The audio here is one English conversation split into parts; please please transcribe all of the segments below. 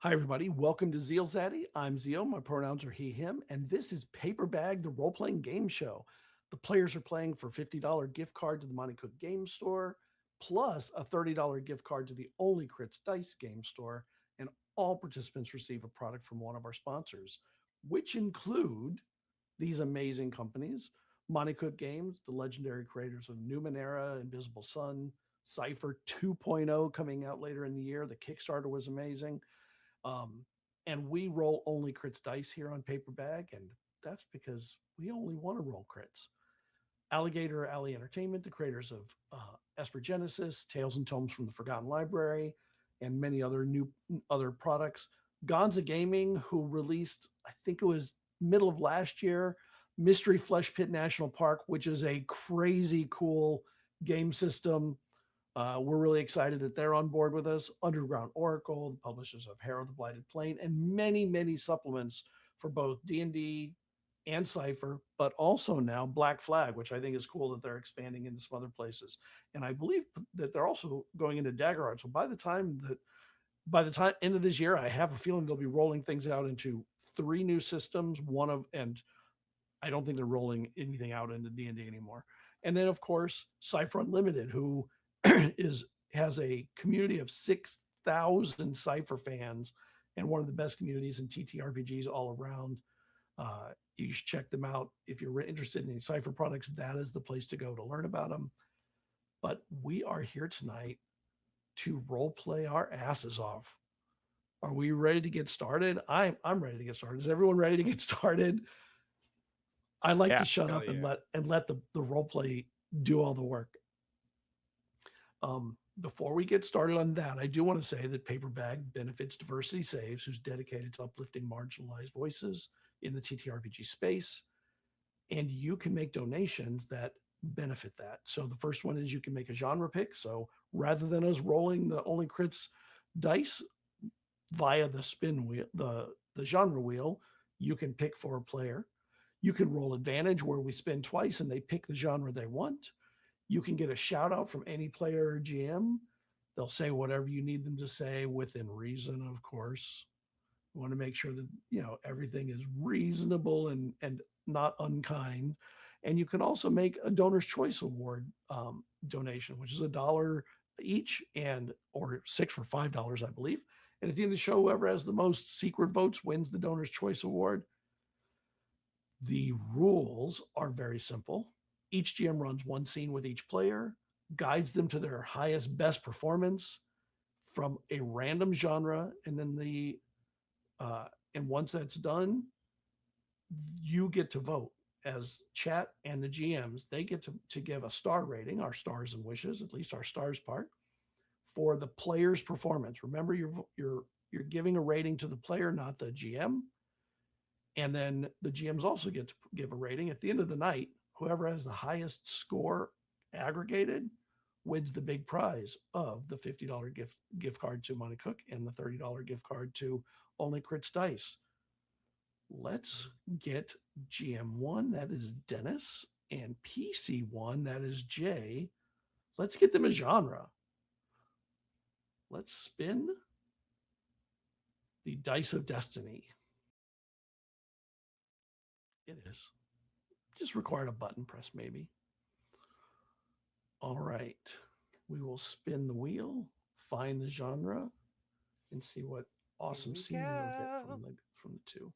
Hi, everybody. Welcome to ZealZaddy. I'm Zeal. My pronouns are he, him, and this is PaperBag, the role playing game show. The players are playing for $50 gift card to the Monte Cook Game Store, plus a $30 gift card to the Only Crits Dice Game Store. And all participants receive a product from one of our sponsors, which include these amazing companies: Monte Cook Games, the legendary creators of Numenera, Invisible Sun, Cypher 2.0 coming out later in the year. The Kickstarter was amazing. Um, and we roll only crits dice here on Paperbag, and that's because we only want to roll crits. Alligator Alley Entertainment, the creators of Esper Genesis, Tales and Tomes from the Forgotten Library, and many other products. Gonza Gaming, who released, I think it was middle of last year, Mystery Flesh Pit National Park, which is a crazy cool game system. We're really excited that they're on board with us. Underground Oracle, the publishers of Harrow the Blighted Plain, and many supplements for both D&D and Cypher, but also now Black Flag, which I think is cool that they're expanding into some other places. And I believe that they're also going into Dagger Art. So by the time end of this year, I have a feeling they'll be rolling things out into 3 new systems. And I don't think they're rolling anything out into D&D anymore. And then of course, Cypher Unlimited, who is has a community of 6,000 Cypher fans and one of the best communities in TTRPGs all around. You should check them out. If you're interested in any Cypher products, that is the place to go to learn about them. But we are here tonight to role play our asses off. Are we ready to get started? I'm ready to get started. Is everyone ready to get started? I like to Yeah. shut Hell up and yeah. let the role play do all the work. Before we get started on that, I do want to say that Paperbag benefits Diversity Saves, who's dedicated to uplifting marginalized voices in the TTRPG space. And you can make donations that benefit that. So the first one is you can make a genre pick. So rather than us rolling the only crits dice via the spin wheel, the genre wheel, you can pick for a player. You can roll advantage where we spin twice and they pick the genre they want. You can get a shout out from any player or GM. They'll say whatever you need them to say within reason, of course. We want to make sure that everything is reasonable and not unkind. And you can also make a donor's choice award donation, which is $1 each, and or 6 for $5, I believe. And at the end of the show, whoever has the most secret votes wins the donor's choice award. The rules are very simple. Each GM runs one scene with each player, guides them to their highest, best performance from a random genre, and then and once that's done, you get to vote as chat and the GMs. They get to give a star rating, our stars and wishes, at least our stars part, for the player's performance. Remember, you're giving a rating to the player, not the GM. And then the GMs also get to give a rating. At the end of the night, whoever has the highest score aggregated wins the big prize of the $50 gift card to Monte Cook and the $30 gift card to Only Crits Dice. Let's get GM1, that is Dennis, and PC1, that is Jay. Let's get them a genre. Let's spin the Dice of Destiny. It is. Just required a button press, maybe. All right. We will spin the wheel, find the genre, and see what awesome Here we scene we'll get go. from the two.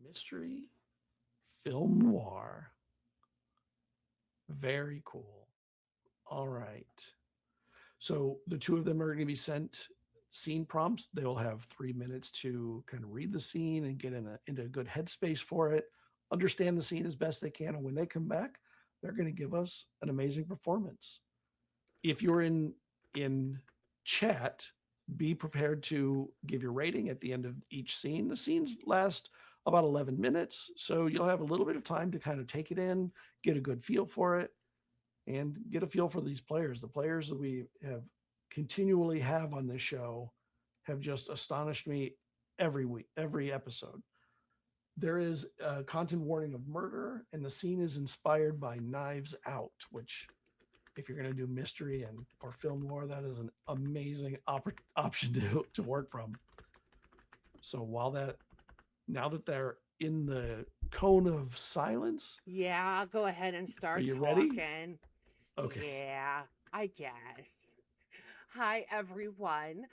Mystery, film noir. Very cool. All right. So the two of them are going to be sent scene prompts. They will have 3 minutes to kind of read the scene and get into a good headspace for it, understand the scene as best they can. And when they come back, they're going to give us an amazing performance. If you're in chat, be prepared to give your rating at the end of each scene. The scenes last about 11 minutes, so you'll have a little bit of time to kind of take it in, get a good feel for it, and get a feel for these players. The players that we have continually have on this show have just astonished me every week, every episode. There is a content warning of murder, and the scene is inspired by Knives Out, which if you're going to do mystery and or film noir, that is an amazing option to work from. So now that they're in the cone of silence, Yeah, I'll go ahead and are start you ready? talking. Okay. Yeah, I guess. Hi, everyone.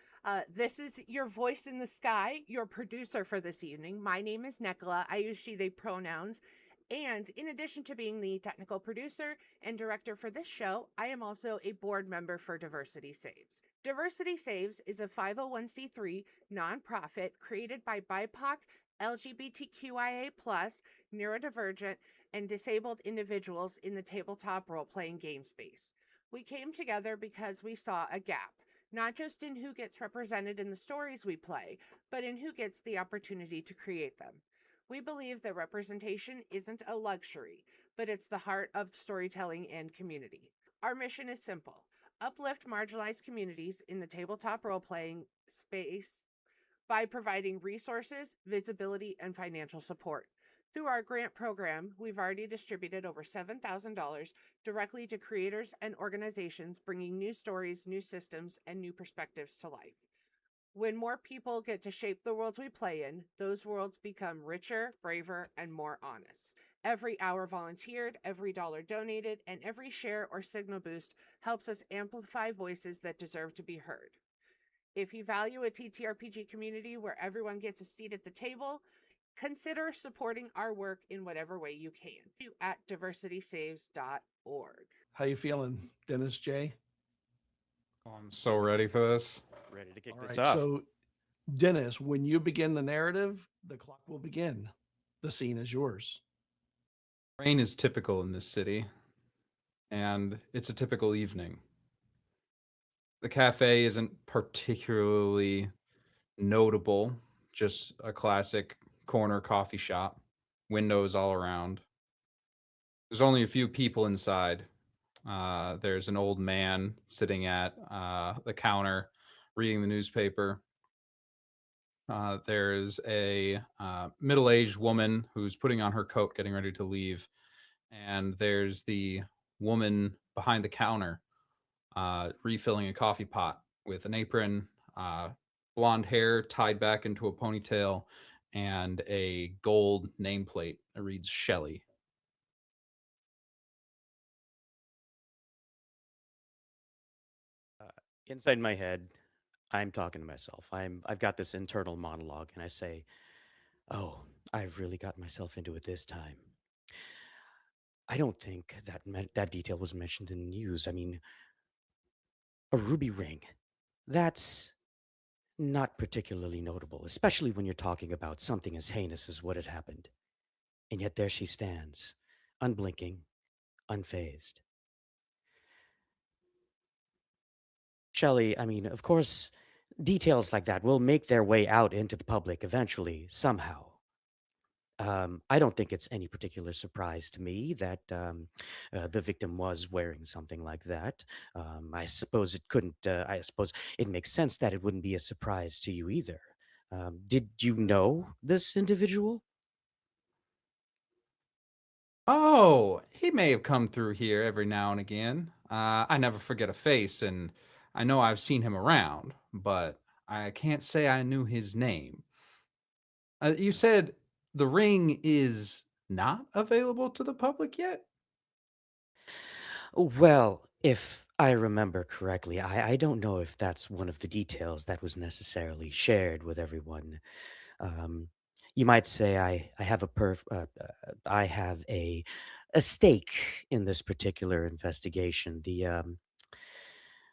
This is your voice in the sky, your producer for this evening. My name is Nicola. I use she, they pronouns. And in addition to being the technical producer and director for this show, I am also a board member for Diversity Saves. Diversity Saves is a 501c3 nonprofit created by BIPOC, LGBTQIA, neurodivergent, and disabled individuals in the tabletop role playing game space. We came together because we saw a gap, not just in who gets represented in the stories we play, but in who gets the opportunity to create them. We believe that representation isn't a luxury, but it's the heart of storytelling and community. Our mission is simple: uplift marginalized communities in the tabletop role playing space by providing resources, visibility, and financial support. Through our grant program, we've already distributed over $7,000 directly to creators and organizations, bringing new stories, new systems, and new perspectives to life. When more people get to shape the worlds we play in, those worlds become richer, braver, and more honest. Every hour volunteered, every dollar donated, and every share or signal boost helps us amplify voices that deserve to be heard. If you value a TTRPG community where everyone gets a seat at the table, consider supporting our work in whatever way you can at diversitysaves.org. How you feeling, Dennis J? Oh, I'm so ready for this. Ready to kick All this right. off. So, Dennis, when you begin the narrative, the clock will begin. The scene is yours. Rain is typical in this city, and it's a typical evening. The cafe isn't particularly notable, just a classic corner coffee shop, windows all around. There's only a few people inside. There's an old man sitting at the counter reading the newspaper. There's a middle-aged woman who's putting on her coat, getting ready to leave. And there's the woman behind the counter refilling a coffee pot with an apron, blonde hair tied back into a ponytail, and a gold nameplate that reads Shelley. Inside my head, I'm talking to myself. I've got this internal monologue, and I say, "Oh, I've really got myself into it this time." I don't think that detail was mentioned in the news. I mean, a ruby ring. That's not particularly notable, especially when you're talking about something as heinous as what had happened. And yet there she stands, unblinking, unfazed. Shelley, I mean, of course, details like that will make their way out into the public eventually, somehow. I don't think it's any particular surprise to me that the victim was wearing something like that. I suppose it couldn't, I suppose it makes sense that it wouldn't be a surprise to you either. Did you know this individual? Oh, he may have come through here every now and again. I never forget a face, and I know I've seen him around, but I can't say I knew his name. You said the ring is not available to the public yet? Well, if I remember correctly, I don't know if that's one of the details that was necessarily shared with everyone. Um, you might say I have I have a stake in this particular investigation.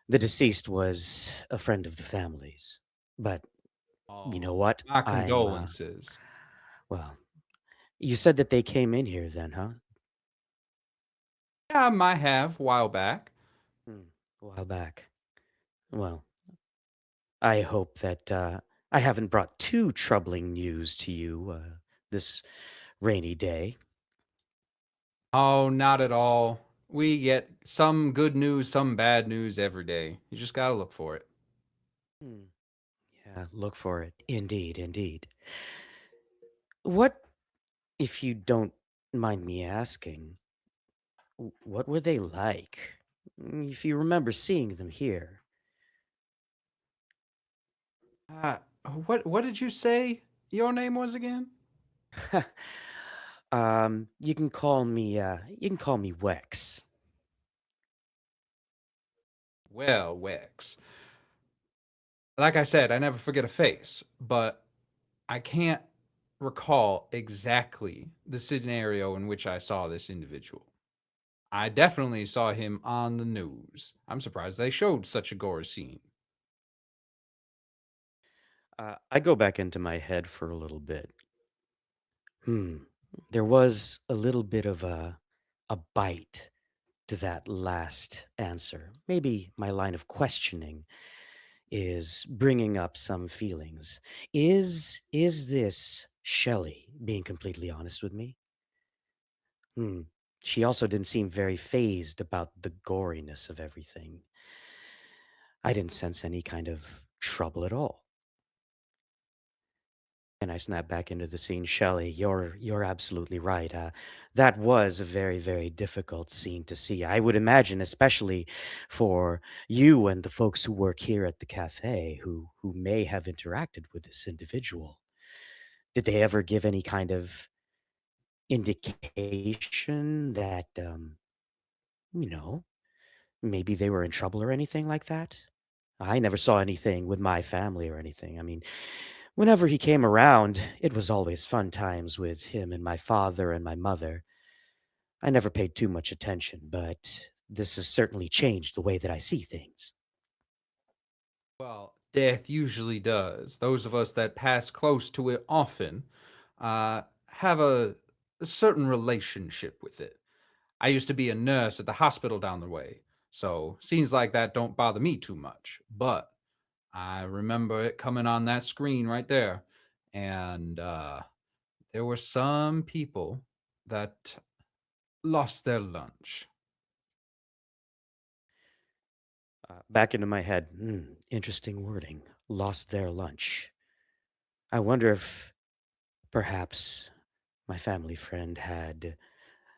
The deceased was a friend of the family's, but you know Oh, what? my I'm condolences. well. You said that they came in here, then, huh? Yeah, I might have a while back. A while back. Well, I hope that I haven't brought too troubling news to you this rainy day. Oh, not at all. We get some good news, some bad news every day. You just gotta look for it. Hmm. Yeah, look for it. Indeed, indeed. What, if you don't mind me asking, what were they like? if you remember seeing them here. Uh, what did you say your name was again? You can call me Wex. Well, Wex. Like I said, I never forget a face, but I can't recall exactly the scenario in which I saw this individual. I definitely saw him on the news. I'm surprised they showed such a gory scene. I go back into my head for a little bit. There was a little bit of a bite to that last answer. Maybe my line of questioning is bringing up some feelings. Is this Shelley being completely honest with me? Hmm. She also didn't seem very phased about the goriness of everything. I didn't sense any kind of trouble at all. And I snap back into the scene. Shelley, you're absolutely right. That was a very, very difficult scene to see. I would imagine, especially for you and the folks who work here at the cafe who may have interacted with this individual. Did they ever give any kind of indication that you know, maybe they were in trouble or anything like that? I never saw anything with my family or anything. I mean, whenever he came around, it was always fun times with him and my father and my mother. I never paid too much attention, but this has certainly changed the way that I see things. Well, death usually does. Those of us that pass close to it often have a certain relationship with it. I used to be a nurse at the hospital down the way, so scenes like that don't bother me too much. But I remember it coming on that screen right there, and there were some people that lost their lunch. Back into my head, interesting wording. Lost their lunch. I wonder if perhaps my family friend had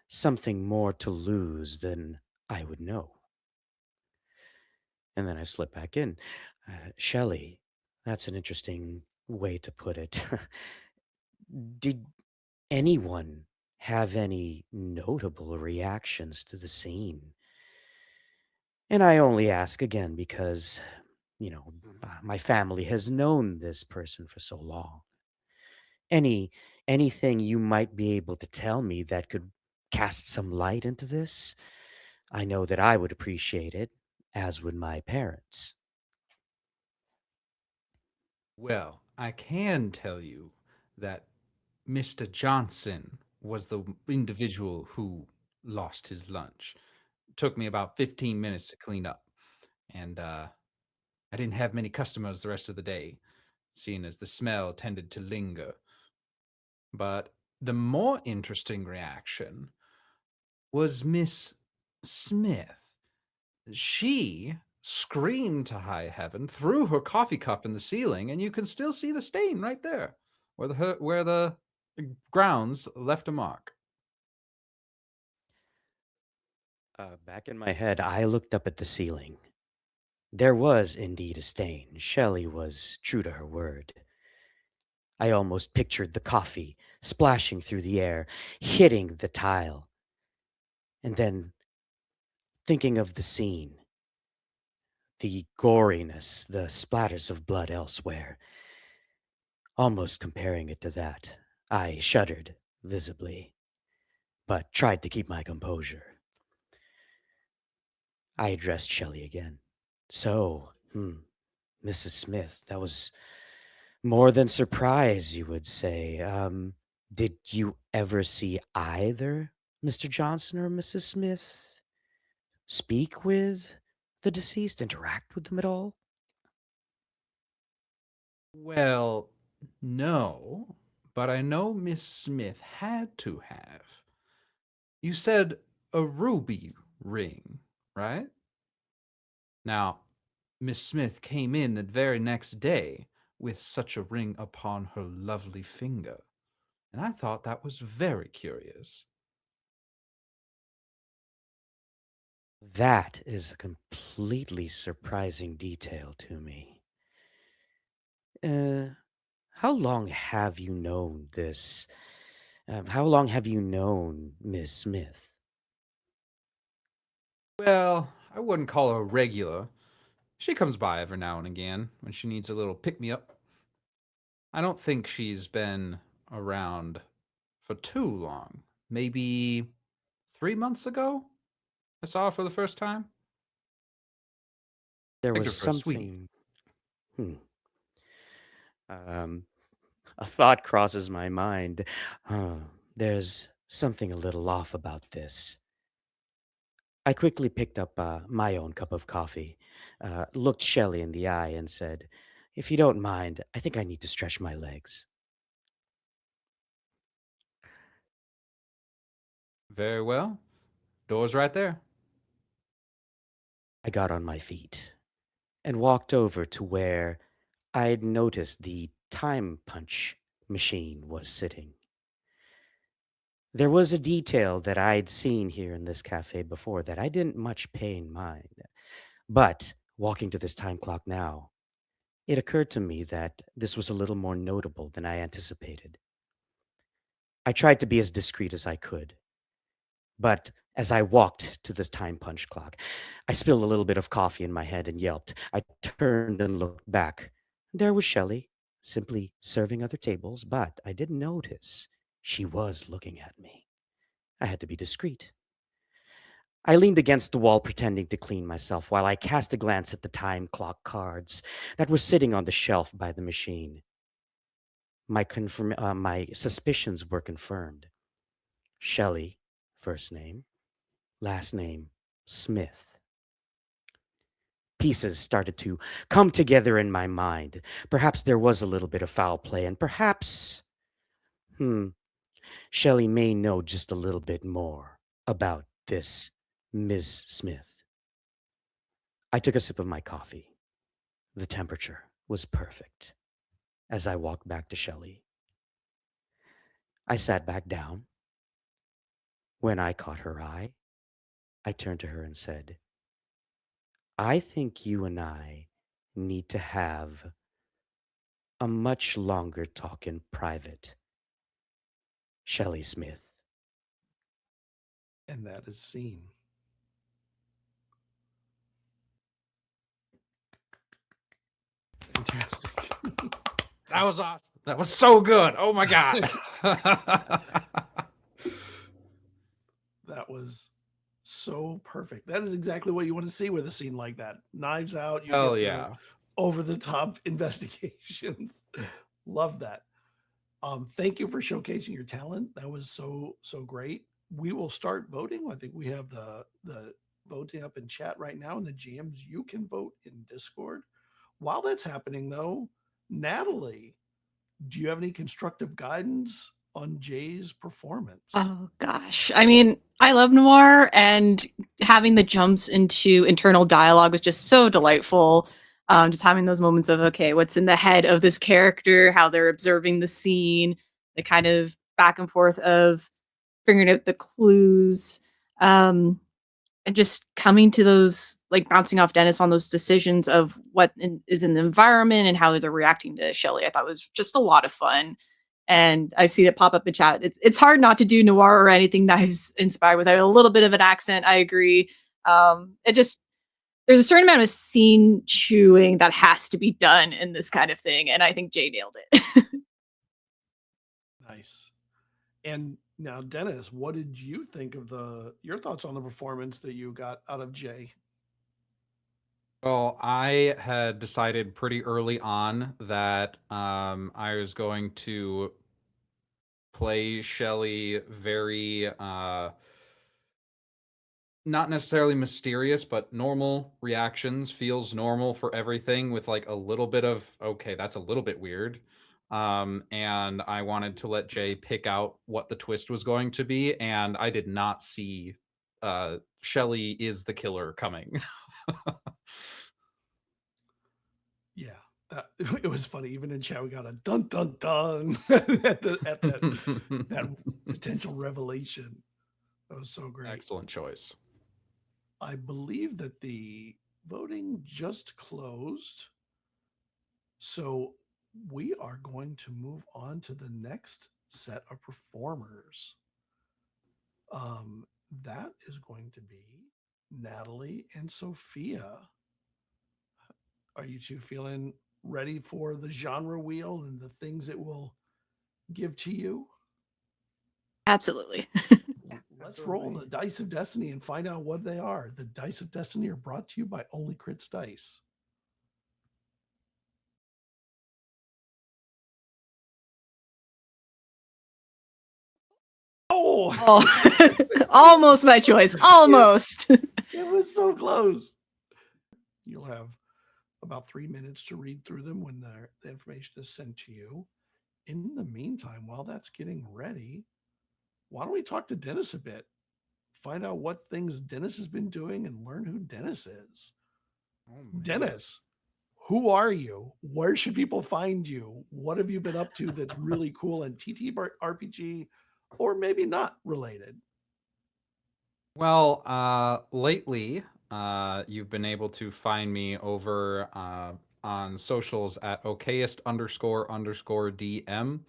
something more to lose than I would know. And then I slip back in. Shelley, that's an interesting way to put it. Did anyone have any notable reactions to the scene? And I only ask again because, my family has known this person for so long. Any anything you might be able to tell me that could cast some light into this? I know that I would appreciate it, as would my parents. Well, I can tell you that Mr. Johnson was the individual who lost his lunch. Took me about 15 minutes to clean up, and I didn't have many customers the rest of the day, seeing as the smell tended to linger. But the more interesting reaction was Miss Smith. She screamed to high heaven, threw her coffee cup in the ceiling, and you can still see the stain right there, where the grounds left a mark. Back in my head, I looked up at the ceiling. There was indeed a stain. Shelley was true to her word. I almost pictured the coffee splashing through the air, hitting the tile, and then thinking of the scene, the goriness, the splatters of blood elsewhere, almost comparing it to that. I shuddered visibly, but tried to keep my composure. I addressed Shelley again. So, Mrs. Smith, that was more than surprise, you would say. Did you ever see either Mr. Johnson or Mrs. Smith speak with the deceased, interact with them at all? Well, no, but I know Miss Smith had to have. You said a ruby ring, right? Now, Miss Smith came in the very next day with such a ring upon her lovely finger, and I thought that was very curious. That is a completely surprising detail to me. Uh, how long have you known this? How long have you known Miss Smith? Well, I wouldn't call her regular. She comes by every now and again when she needs a little pick me up. I don't think she's been around for too long. Maybe 3 months ago, I saw her for the first time. There Picked was her for a sweetie. something. Hmm. Um, a thought crosses my mind. There's something a little off about this. I quickly picked up my own cup of coffee, looked Shelley in the eye, and said, "If you don't mind, I think I need to stretch my legs." Very well. Door's right there. I got on my feet and walked over to where I'd noticed the time punch machine was sitting. There was a detail that I'd seen here in this cafe before that I didn't much pay in mind. But walking to this time clock now, it occurred to me that this was a little more notable than I anticipated. I tried to be as discreet as I could, but as I walked to this time punch clock, I spilled a little bit of coffee in my head and yelped. I turned and looked back. There was Shelley, simply serving other tables, but I did notice she was looking at me. I had to be discreet. I leaned against the wall, pretending to clean myself, while I cast a glance at the time clock cards that were sitting on the shelf by the machine. My suspicions were confirmed. Shelley, first name; last name, Smith. Pieces started to come together in my mind. Perhaps there was a little bit of foul play, and perhaps, Shelley may know just a little bit more about this Ms. Smith. I took a sip of my coffee. The temperature was perfect. As I walked back to Shelley, I sat back down. When I caught her eye, I turned to her and said, "I think you and I need to have a much longer talk in private, Shelley Smith." And that is scene. Fantastic. That was awesome. That was so good. Oh my God. That was so perfect. That is exactly what you want to see with a scene like that. Knives out. You Hell get yeah. the over the top investigations. Love that. Thank you for showcasing your talent. That was so great. We will start voting. I think we have the voting up in chat right now, and the GMs, you can vote in Discord. While that's happening, though, Natalie, do you have any constructive guidance on Jay's performance? Oh gosh. I mean, I love noir, and having the jumps into internal dialogue was just so delightful. Just having those moments of, okay, what's in the head of this character, how they're observing the scene, the kind of back and forth of figuring out the clues. And just coming to those, like bouncing off Dennis on those decisions of is in the environment and how they're reacting to Shelley, I thought was just a lot of fun. And I see it pop up in chat. It's hard not to do noir or anything Knives inspired without a little bit of an accent. I agree. It just there's a certain amount of scene chewing that has to be done in this kind of thing, and I think Jay nailed it. Nice. And now, Dennis, what did you think of your thoughts on the performance that you got out of Jay? Well, I had decided pretty early on that I was going to play Shelley very not necessarily mysterious, but normal reactions, feels normal for everything, with like a little bit of, okay, that's a little bit weird. And I wanted to let Jay pick out what the twist was going to be, and I did not see Shelley is the killer coming. Yeah, that it was funny. Even in chat, we got a dun dun dun at that potential revelation. That was so great. Excellent choice. I believe that the voting just closed. So we are going to move on to the next set of performers. That is going to be Natalie and Sophia. Are you two feeling ready for the genre wheel and the things it will give to you? Absolutely. Let's roll the dice of destiny and find out what they are. The dice of destiny are brought to you by Only Crits Dice. Oh, almost my choice. Almost. It was so close. You'll have about 3 minutes to read through them when the information is sent to you. In the meantime, while that's getting ready, why don't we talk to Dennis a bit? Find out what things Dennis has been doing and learn who Dennis is. Dennis, who are you? Where should people find you? What have you been up to that's really cool and TTRPG or maybe not related? Well, lately, you've been able to find me over on socials at okayest__dm.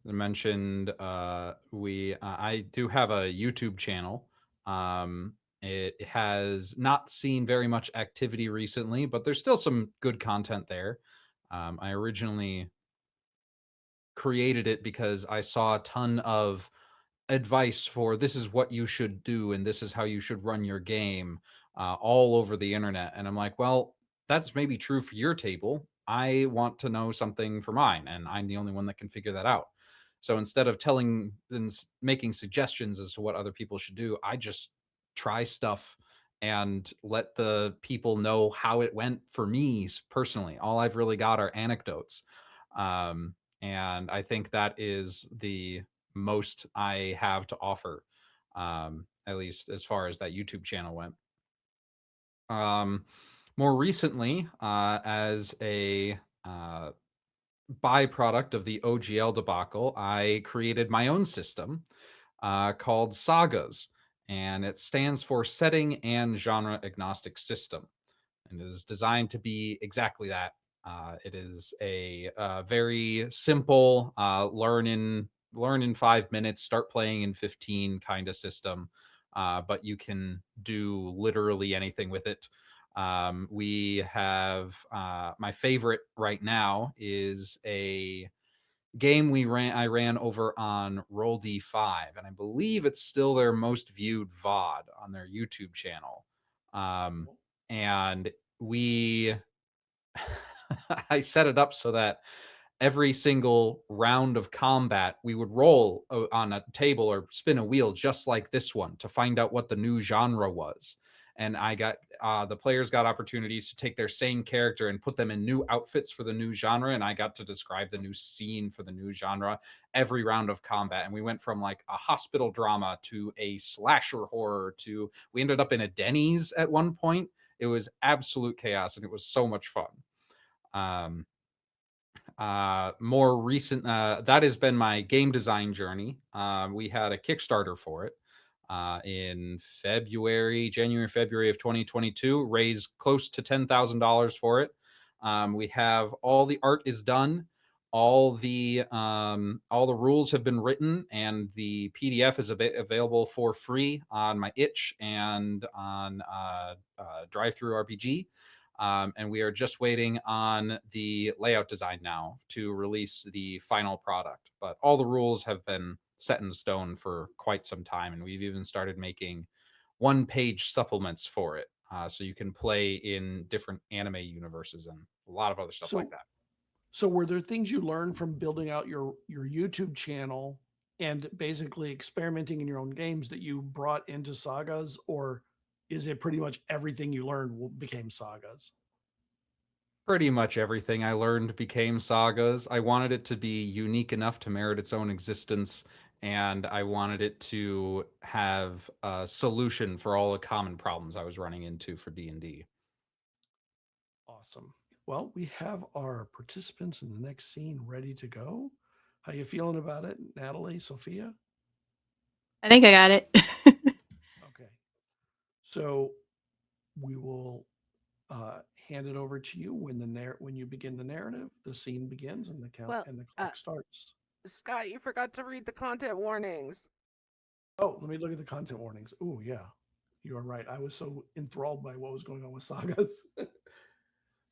I mentioned I do have a YouTube channel. It has not seen very much activity recently, but there's still some good content there. I originally created it because I saw a ton of advice for this is what you should do and this is how you should run your game all over the internet. And I'm like, well, that's maybe true for your table. I want to know something for mine, and I'm the only one that can figure that out. So instead of telling and making suggestions as to what other people should do, I just try stuff and let the people know how it went for me personally. All I've really got are anecdotes. And I think that is the most I have to offer, at least as far as that YouTube channel went. More recently, as a byproduct of the OGL debacle, I created my own system called Sagas, and it stands for Setting and Genre Agnostic System, and it is designed to be exactly that. It is a very simple learn in 5 minutes, start playing in 15 kind of system, but you can do literally anything with it. We have my favorite right now is a game I ran over on Roll D5, and I believe it's still their most viewed VOD on their YouTube channel. And we I set it up so that every single round of combat we would roll on a table or spin a wheel just like this one to find out what the new genre was. And I got the players got opportunities to take their same character and put them in new outfits for the new genre, and I got to describe the new scene for the new genre every round of combat. And we went from like a hospital drama to a slasher horror to we ended up in a Denny's at one point. It was absolute chaos, and it was so much fun. More recent, that has been my game design journey. We had a Kickstarter for it in January, February of 2022, raised close to $10,000 for it. We have all the art is done. All the rules have been written, and the PDF is available for free on my itch and on DriveThruRPG. And we are just waiting on the layout design now to release the final product. But all the rules have been set in stone for quite some time, and we've even started making one-page supplements for it, so you can play in different anime universes and a lot of other stuff like that. So were there things you learned from building out your YouTube channel and basically experimenting in your own games that you brought into Sagas, or is it pretty much everything you learned became Sagas? Pretty much everything I learned became Sagas. I wanted it to be unique enough to merit its own existence, and I wanted it to have a solution for all the common problems I was running into for D&D. Awesome. Well, we have our participants in the next scene ready to go. How you feeling about it, Natalie, Sophia? I think I got it. Okay. So we will hand it over to you when when you begin the narrative. The scene begins and the Well, clock starts. Scott, you forgot to read the content warnings. Oh, let me look at the content warnings. Oh, yeah, you are right. I was so enthralled by what was going on with sagas.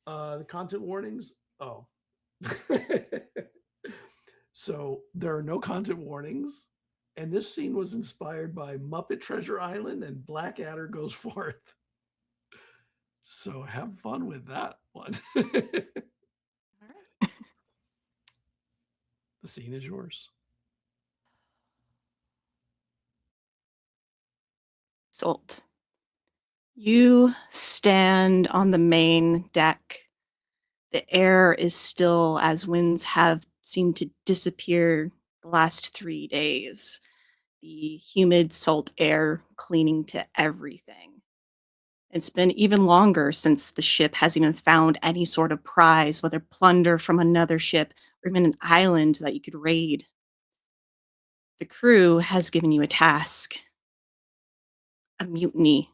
The content warnings. Oh, so there are no content warnings, and this scene was inspired by Muppet Treasure Island and Blackadder Goes Forth. So have fun with that one. The scene is yours. Salt. You stand on the main deck. The air is still as winds have seemed to disappear the last 3 days. The humid salt air clinging to everything. It's been even longer since the ship has even found any sort of prize, whether plunder from another ship or even an island that you could raid. The crew has given you a task. A mutiny.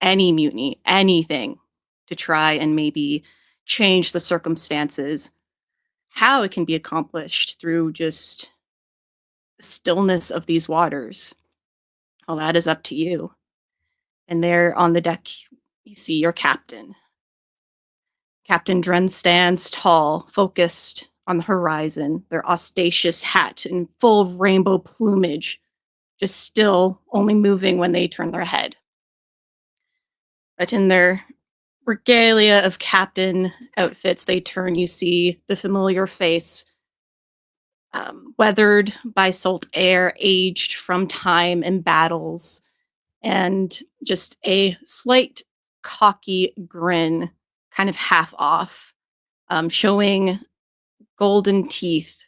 Any mutiny. Anything to try and maybe change the circumstances. How it can be accomplished through just the stillness of these waters. Well, that is up to you. And there on the deck, you see your captain. Captain Dren stands tall, focused on the horizon, their audacious hat in full rainbow plumage, just still, only moving when they turn their head. But in their regalia of captain outfits, they turn, you see the familiar face, weathered by salt air, aged from time and battles, and just a slight cocky grin, kind of half off, showing golden teeth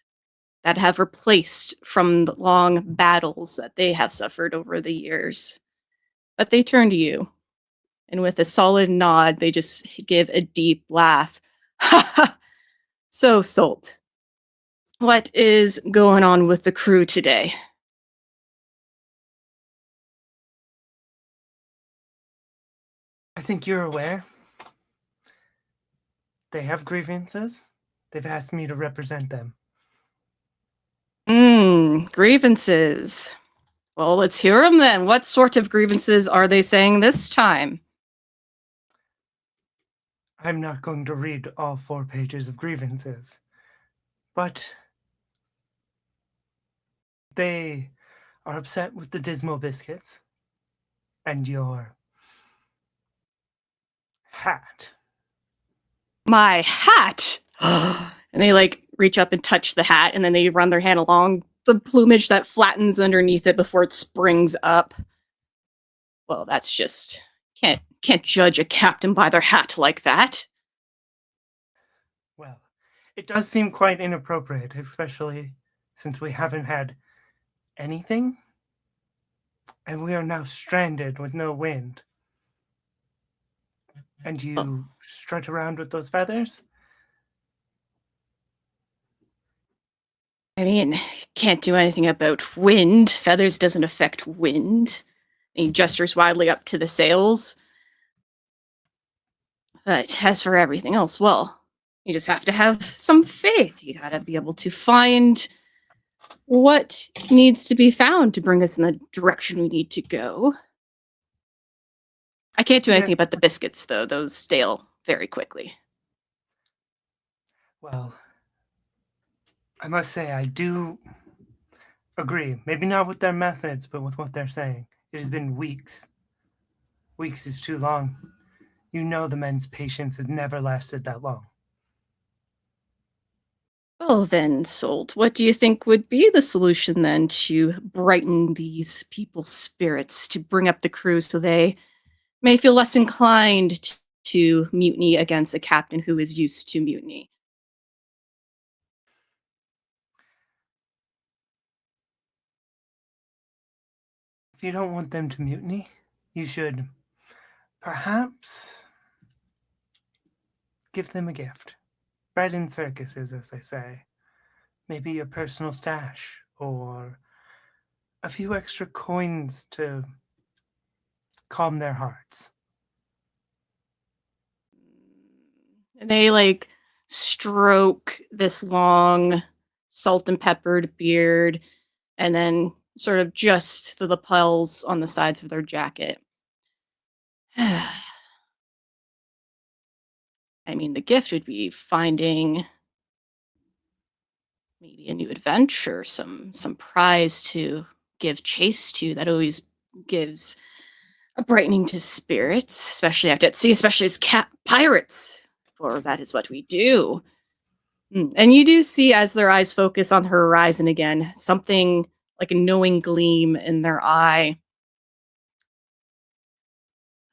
that have replaced from the long battles that they have suffered over the years. But they turn to you, and with a solid nod, they just give a deep laugh. Ha ha! So, Salt, what is going on with the crew today? I think you're aware. They have grievances. They've asked me to represent them. Grievances. Well, let's hear them then. What sort of grievances are they saying this time? I'm not going to read all 4 pages of grievances, but they are upset with the dismal biscuits and your hat. My hat! And they reach up and touch the hat, and then they run their hand along the plumage that flattens underneath it before it springs up. Well, that's just can't judge a captain by their hat like that. Well, it does seem quite inappropriate, especially since we haven't had anything, and we are now stranded with no wind. And you strut around with those feathers? I mean, can't do anything about wind. Feathers doesn't affect wind. And he gestures wildly up to the sails. But as for everything else, well, you just have to have some faith. You gotta be able to find what needs to be found to bring us in the direction we need to go. I can't do anything about the biscuits, though. Those stale very quickly. Well, I must say I do agree. Maybe not with their methods, but with what they're saying. It has been weeks. Weeks is too long. You know the men's patience has never lasted that long. Well then, Sold, what do you think would be the solution then to brighten these people's spirits, to bring up the crew so they may feel less inclined to mutiny against a captain who is used to mutiny? If you don't want them to mutiny, you should perhaps give them a gift. Bread in circuses, as they say. Maybe a personal stash, or a few extra coins to calm their hearts. And they like stroke this long salt and peppered beard and then sort of just the lapels on the sides of their jacket. I mean, the gift would be finding maybe a new adventure, some prize to give chase to. That always gives a brightening to spirits, especially out at sea, especially as pirates, for that is what we do. And you do see, as their eyes focus on the horizon again, something like a knowing gleam in their eye.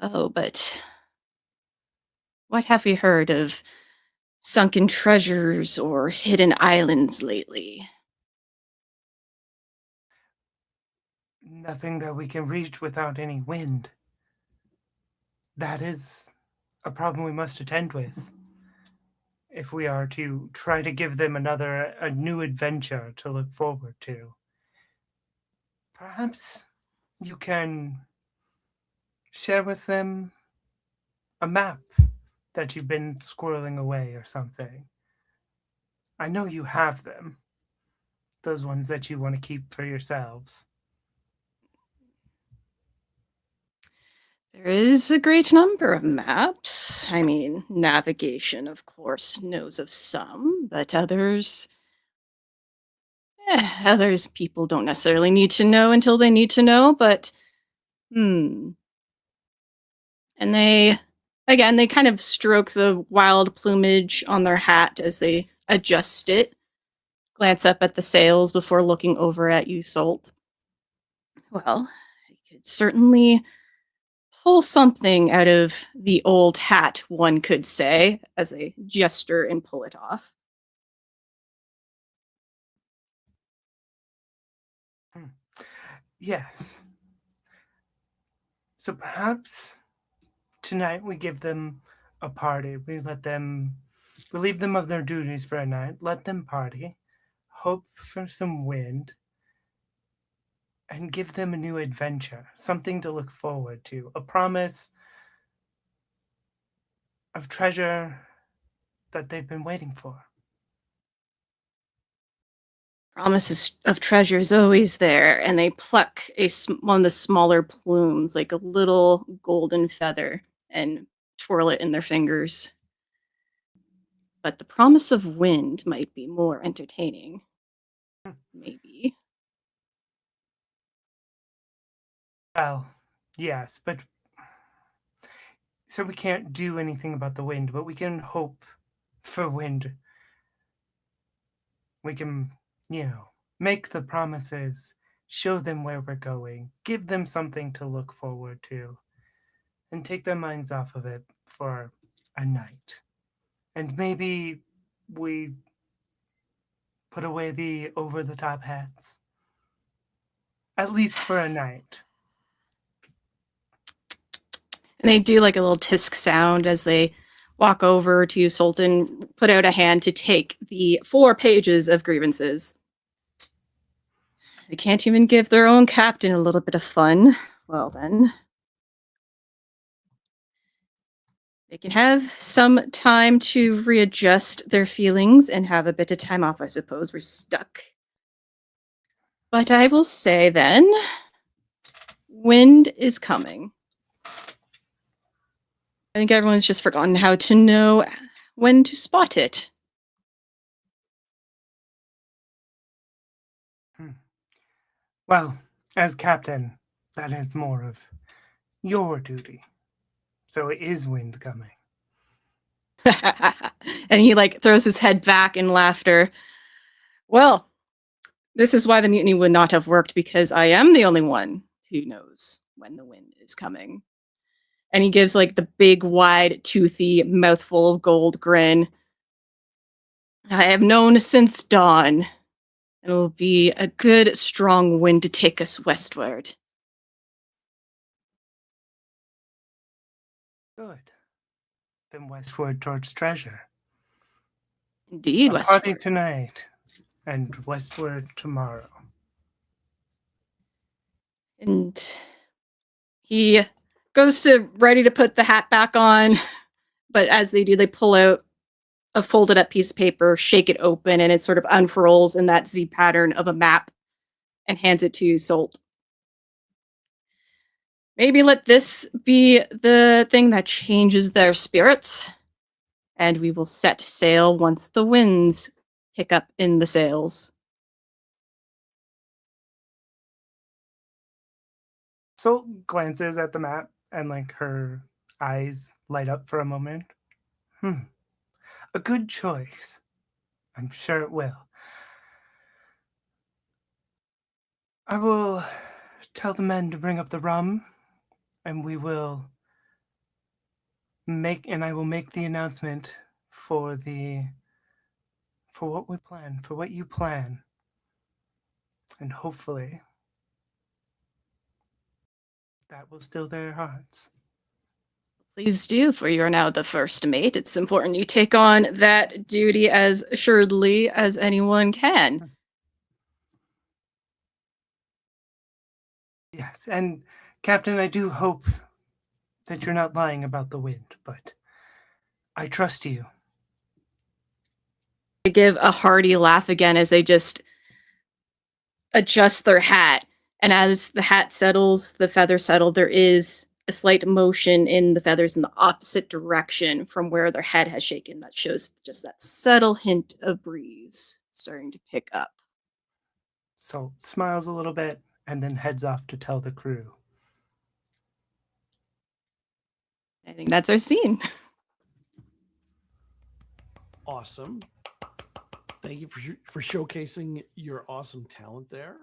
Oh, but what have we heard of sunken treasures or hidden islands lately? Nothing that we can reach without any wind. That is a problem we must attend with if we are to try to give them a new adventure to look forward to. Perhaps you can share with them a map that you've been squirreling away or something. I know you have them. Those ones that you want to keep for yourselves. There is a great number of maps. I mean, navigation, of course, knows of some, but others people don't necessarily need to know until they need to know, but And they kind of stroke the wild plumage on their hat as they adjust it, glance up at the sails before looking over at you, Salt. Well, I could certainly pull something out of the old hat, one could say, as they gesture and pull it off. Yes. So perhaps tonight we give them a party. We relieve them of their duties for a night, let them party, hope for some wind, and give them a new adventure, something to look forward to, a promise of treasure that they've been waiting for. Promises of treasure is always there, and they pluck one of the smaller plumes, like a little golden feather, and twirl it in their fingers. But the promise of wind might be more entertaining. Maybe. Well, yes, but so we can't do anything about the wind, but we can hope for wind. We can, make the promises, show them where we're going, give them something to look forward to, and take their minds off of it for a night. And maybe we put away the over-the-top hats. At least for a night. And they do like a little tisk sound as they walk over to you, Sultan, put out a hand to take the 4 pages of grievances. They can't even give their own captain a little bit of fun. Well then. They can have some time to readjust their feelings and have a bit of time off, I suppose. We're stuck. But I will say then, wind is coming. I think everyone's just forgotten how to know when to spot it. Well, as captain, that is more of your duty. So it is wind coming. And he like throws his head back in laughter. Well, this is why the mutiny would not have worked, because I am the only one who knows when the wind is coming. And he gives like the big, wide, toothy, mouthful of gold grin. I have known since dawn. It'll be a good, strong wind to take us westward. Good. Then westward towards treasure. Indeed, a westward. Party tonight, and westward tomorrow. And he goes to ready to put the hat back on, but as they do, they pull out a folded up piece of paper, shake it open, and it sort of unfurls in that Z pattern of a map and hands it to Solt. Maybe let this be the thing that changes their spirits, and we will set sail once the winds pick up in the sails. So glances at the map and like her eyes light up for a moment. A good choice. I'm sure it will. I will tell the men to bring up the rum, and I will make the announcement for what we plan, for what you plan. And hopefully that will still their hearts. Please do, for you are now the first mate. It's important you take on that duty as assuredly as anyone can. Yes, and Captain, I do hope that you're not lying about the wind, but I trust you. They give a hearty laugh again as they just adjust their hat. And as the hat settles, the feathers settle, there is a slight motion in the feathers in the opposite direction from where their head has shaken. That shows just that subtle hint of breeze starting to pick up. So smiles a little bit and then heads off to tell the crew. I think that's our scene. Awesome. Thank you for showcasing your awesome talent there.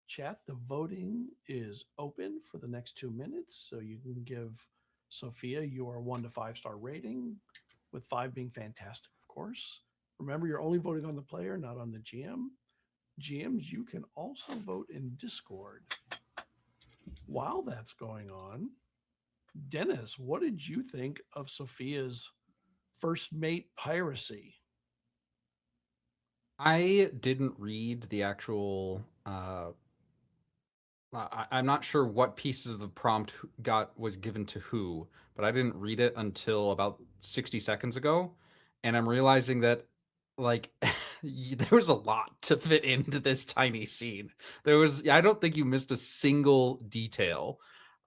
Chat, the voting is open for the next 2 minutes, so you can give Sophia your 1 to 5 star rating, with 5 being fantastic, of course. Remember, you're only voting on the player, not on the GM. GMs, you can also vote in Discord. While that's going on, Dennis, what did you think of Sophia's first mate piracy? I didn't read the actual. I'm not sure what pieces of the prompt was given to who, but I didn't read it until about 60 seconds ago, and I'm realizing that like there was a lot to fit into this tiny scene. I don't think you missed a single detail.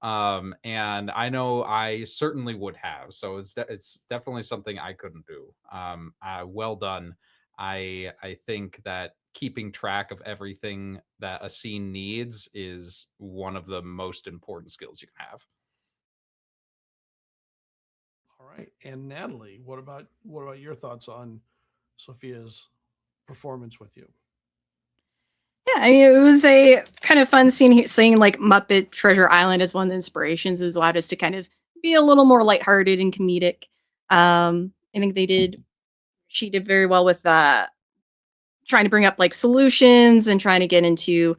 And I know I certainly would have. So it's definitely something I couldn't do. Well done. I think that keeping track of everything that a scene needs is one of the most important skills you can have. All right. And Natalie, what about your thoughts on Sophia's performance with you? Yeah, I mean, it was a kind of fun scene seeing like Muppet Treasure Island as one of the inspirations has allowed us to kind of be a little more lighthearted and comedic. I think she did very well with trying to bring up like solutions and trying to get into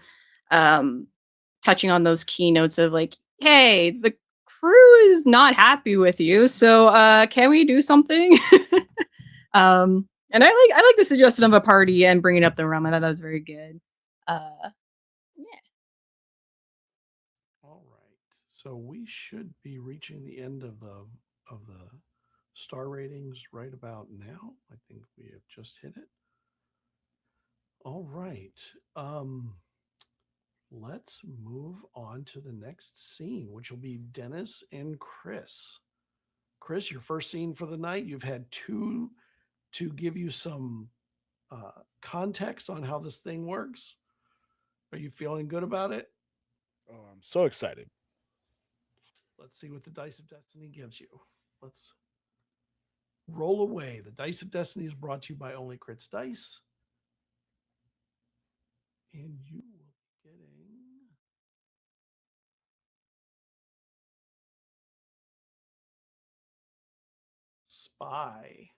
touching on those keynotes of like, hey, the crew is not happy with you, so can we do something? And I like the suggestion of a party and bringing up the rum. I thought that was very good. Yeah. All right. So we should be reaching the end of the star ratings right about now. I think we have just hit it. All right. Let's move on to the next scene, which will be Dennis and Chris. Chris, your first scene for the night. You've had 2 to give you some context on how this thing works. Are you feeling good about it? Oh, I'm so excited. Let's see what the Dice of Destiny gives you. Let's roll away. The Dice of Destiny is brought to you by Only Crits Dice. And you will be getting Spy.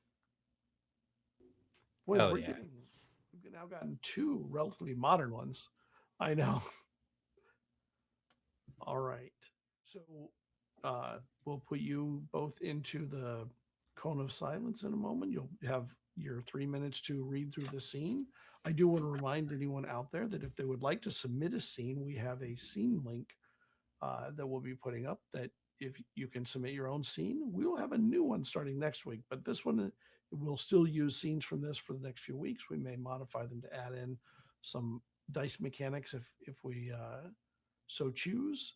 Boy, we've now gotten 2 relatively modern ones. I know. All right. So we'll put you both into the cone of silence in a moment. You'll have your 3 minutes to read through the scene. I do want to remind anyone out there that if they would like to submit a scene, we have a scene link that we'll be putting up. That if you can submit your own scene, we will have a new one starting next week. But this one, we'll still use scenes from this for the next few weeks. We may modify them to add in some dice mechanics if we so choose.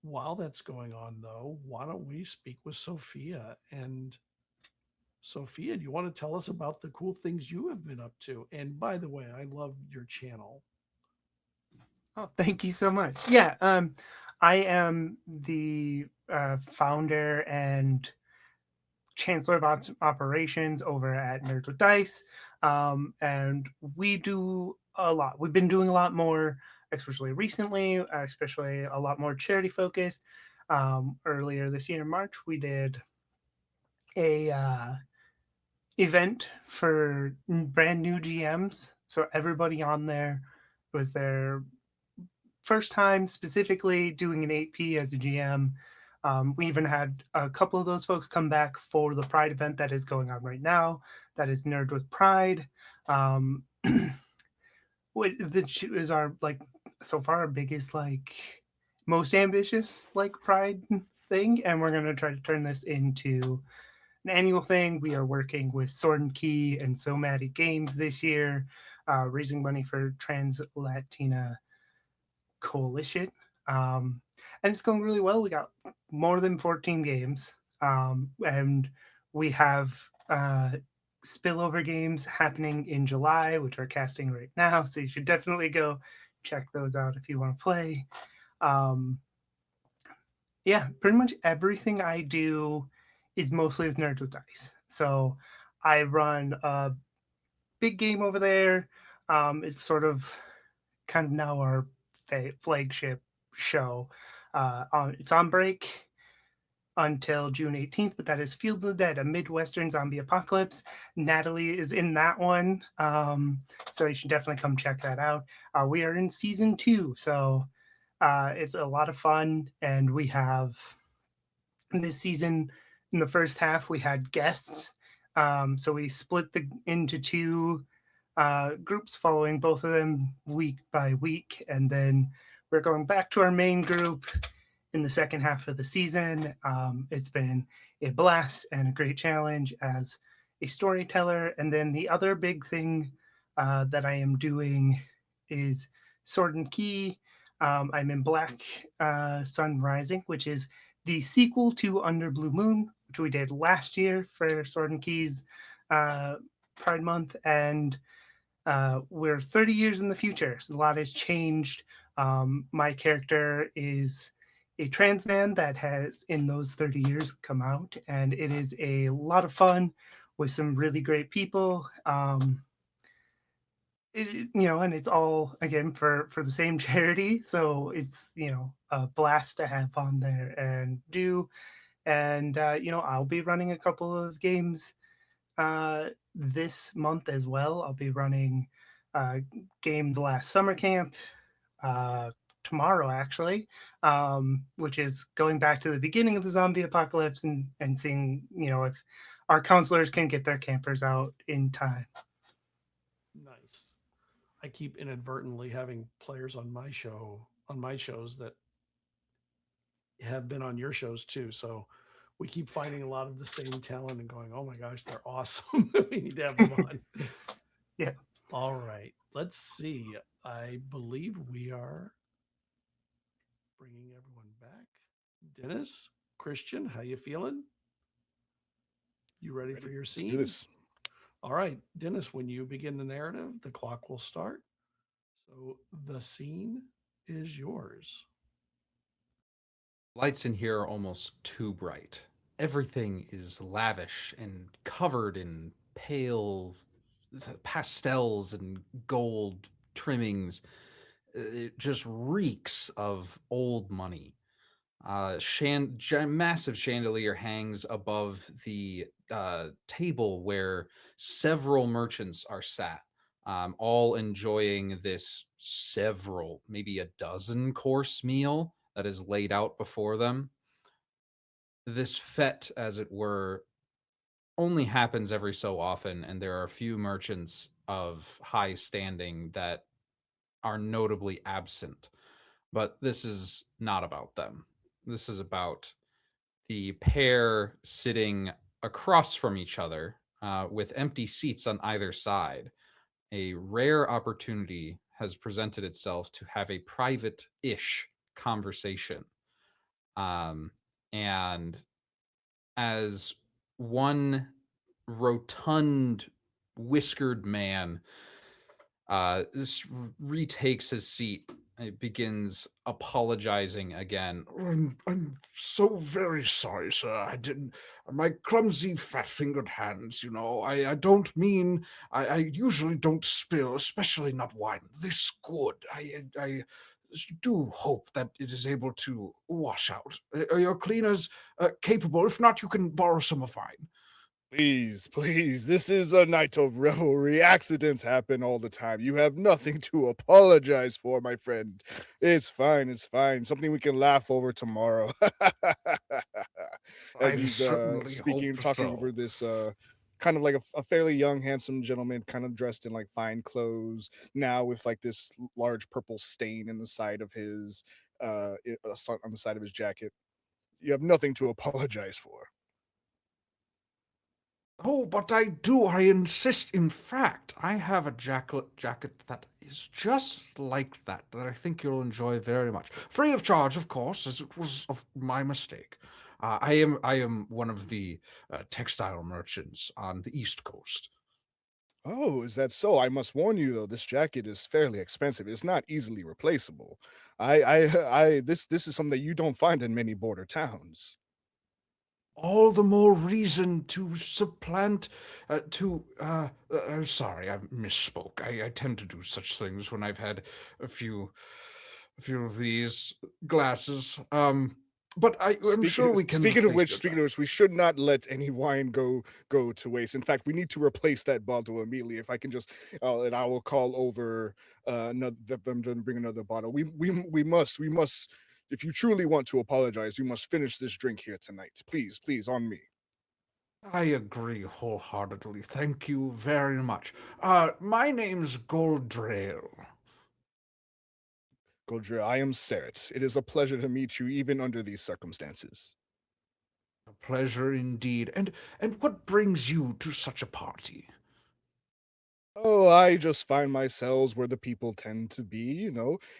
While that's going on, though, why don't we speak with Sophia? And Sophia, do you want to tell us about the cool things you have been up to? And by the way, I love your channel. Oh, thank you so much. Yeah, I am the founder and chancellor of operations over at Nerds with Dice, and we do a lot. We've been doing a lot more, especially recently, especially a lot more charity focused. Earlier this year in March, we did a event for brand new GMs. So everybody on there was their first time specifically doing an 8P as a GM. We even had a couple of those folks come back for the Pride event that is going on right now. That is Nerd with Pride. Which is our, like, so far our biggest, like, most ambitious, like, Pride thing. And we're going to try to turn this into an annual thing. We are working with Sword and Key and So Maddie Games this year, raising money for Trans Latina Coalition. And it's going really well. We got more than 14 games, and we have spillover games happening in July, which are casting right now. So you should definitely go check those out if you want to play. Yeah, pretty much everything I do is mostly with Nerds with Dice. So I run a big game over there. It's sort of kind of now our flagship show. It's on break until June 18th, but that is Fields of the Dead, a Midwestern zombie apocalypse. Natalie is in that one, so you should definitely come check that out. We are in season 2, so it's a lot of fun, and we have this season, in the first half, we had guests, so we split into 2 groups, following both of them week by week, and then we're going back to our main group in the second half of the season. It's been a blast and a great challenge as a storyteller. And then the other big thing that I am doing is Sword and Key. I'm in Black Sun Rising, which is the sequel to Under Blue Moon, which we did last year for Sword and Key's Pride Month. And we're 30 years in the future, so a lot has changed. My character is a trans man that has, in those 30 years, come out, and it is a lot of fun with some really great people. And it's all, again, for the same charity, so it's, a blast to have on there and do. And I'll be running a couple of games this month as well. I'll be running game The Last Summer Camp tomorrow, actually, which is going back to the beginning of the zombie apocalypse and seeing, if our counselors can get their campers out in time. Nice. I keep inadvertently having players on my shows that have been on your shows too. So we keep finding a lot of the same talent and going, oh my gosh, they're awesome. We need to have them on. Yeah. All right. Let's see. I believe we are bringing everyone back. Dennis, Christian, how you feeling? You ready for your scene? Let's do this. All right, Dennis, when you begin the narrative, the clock will start. So the scene is yours. Lights in here are almost too bright. Everything is lavish and covered in pale pastels and gold trimmings. It just reeks of old money. Massive chandelier hangs above the table where several merchants are sat, all enjoying this maybe a dozen course meal that is laid out before them. This fete, as it were, only happens every so often, and there are a few merchants of high standing that are notably absent. But this is not about them. This is about the pair sitting across from each other with empty seats on either side. A rare opportunity has presented itself to have a private-ish conversation. And as one rotund, whiskered man retakes his seat, it begins apologizing again. I'm so very sorry, sir. I didn't. My clumsy, fat-fingered hands. I don't mean. I usually don't spill, especially not wine. This good. I do hope that it is able to wash out. Are your cleaners capable? If not, you can borrow some of mine. Please, please. This is a night of revelry. Accidents happen all the time. You have nothing to apologize for, my friend. It's fine. It's fine. Something we can laugh over tomorrow. As I he's certainly speaking, hope talking so. over this kind of like a fairly young, handsome gentleman, kind of dressed in like fine clothes, now with like this large purple stain in the side of his on the side of his jacket. You have nothing to apologize for. Oh, but I do. I insist. In fact, I have a jacket that is just like that I think you'll enjoy very much. Free of charge, of course, as it was of my mistake. I am one of the textile merchants on the East Coast. Oh, is that so? I must warn you though, this jacket is fairly expensive. It's not easily replaceable. This is something that you don't find in many border towns. All the more reason to supplant, sorry, I misspoke. I tend to do such things when I've had a few of these glasses. But I'm sure we can speaking of which, we should not let any wine go to waste. In fact, we need to replace that bottle immediately. If I can just, and I will call over them to bring another bottle. We must. If you truly want to apologize, you must finish this drink here tonight. Please, please, on me. I agree wholeheartedly. Thank you very much. My name's Goldrail. Goldriel, I am Saret. It is a pleasure to meet you, even under these circumstances. A pleasure indeed. And what brings you to such a party? Oh, I just find myself where the people tend to be,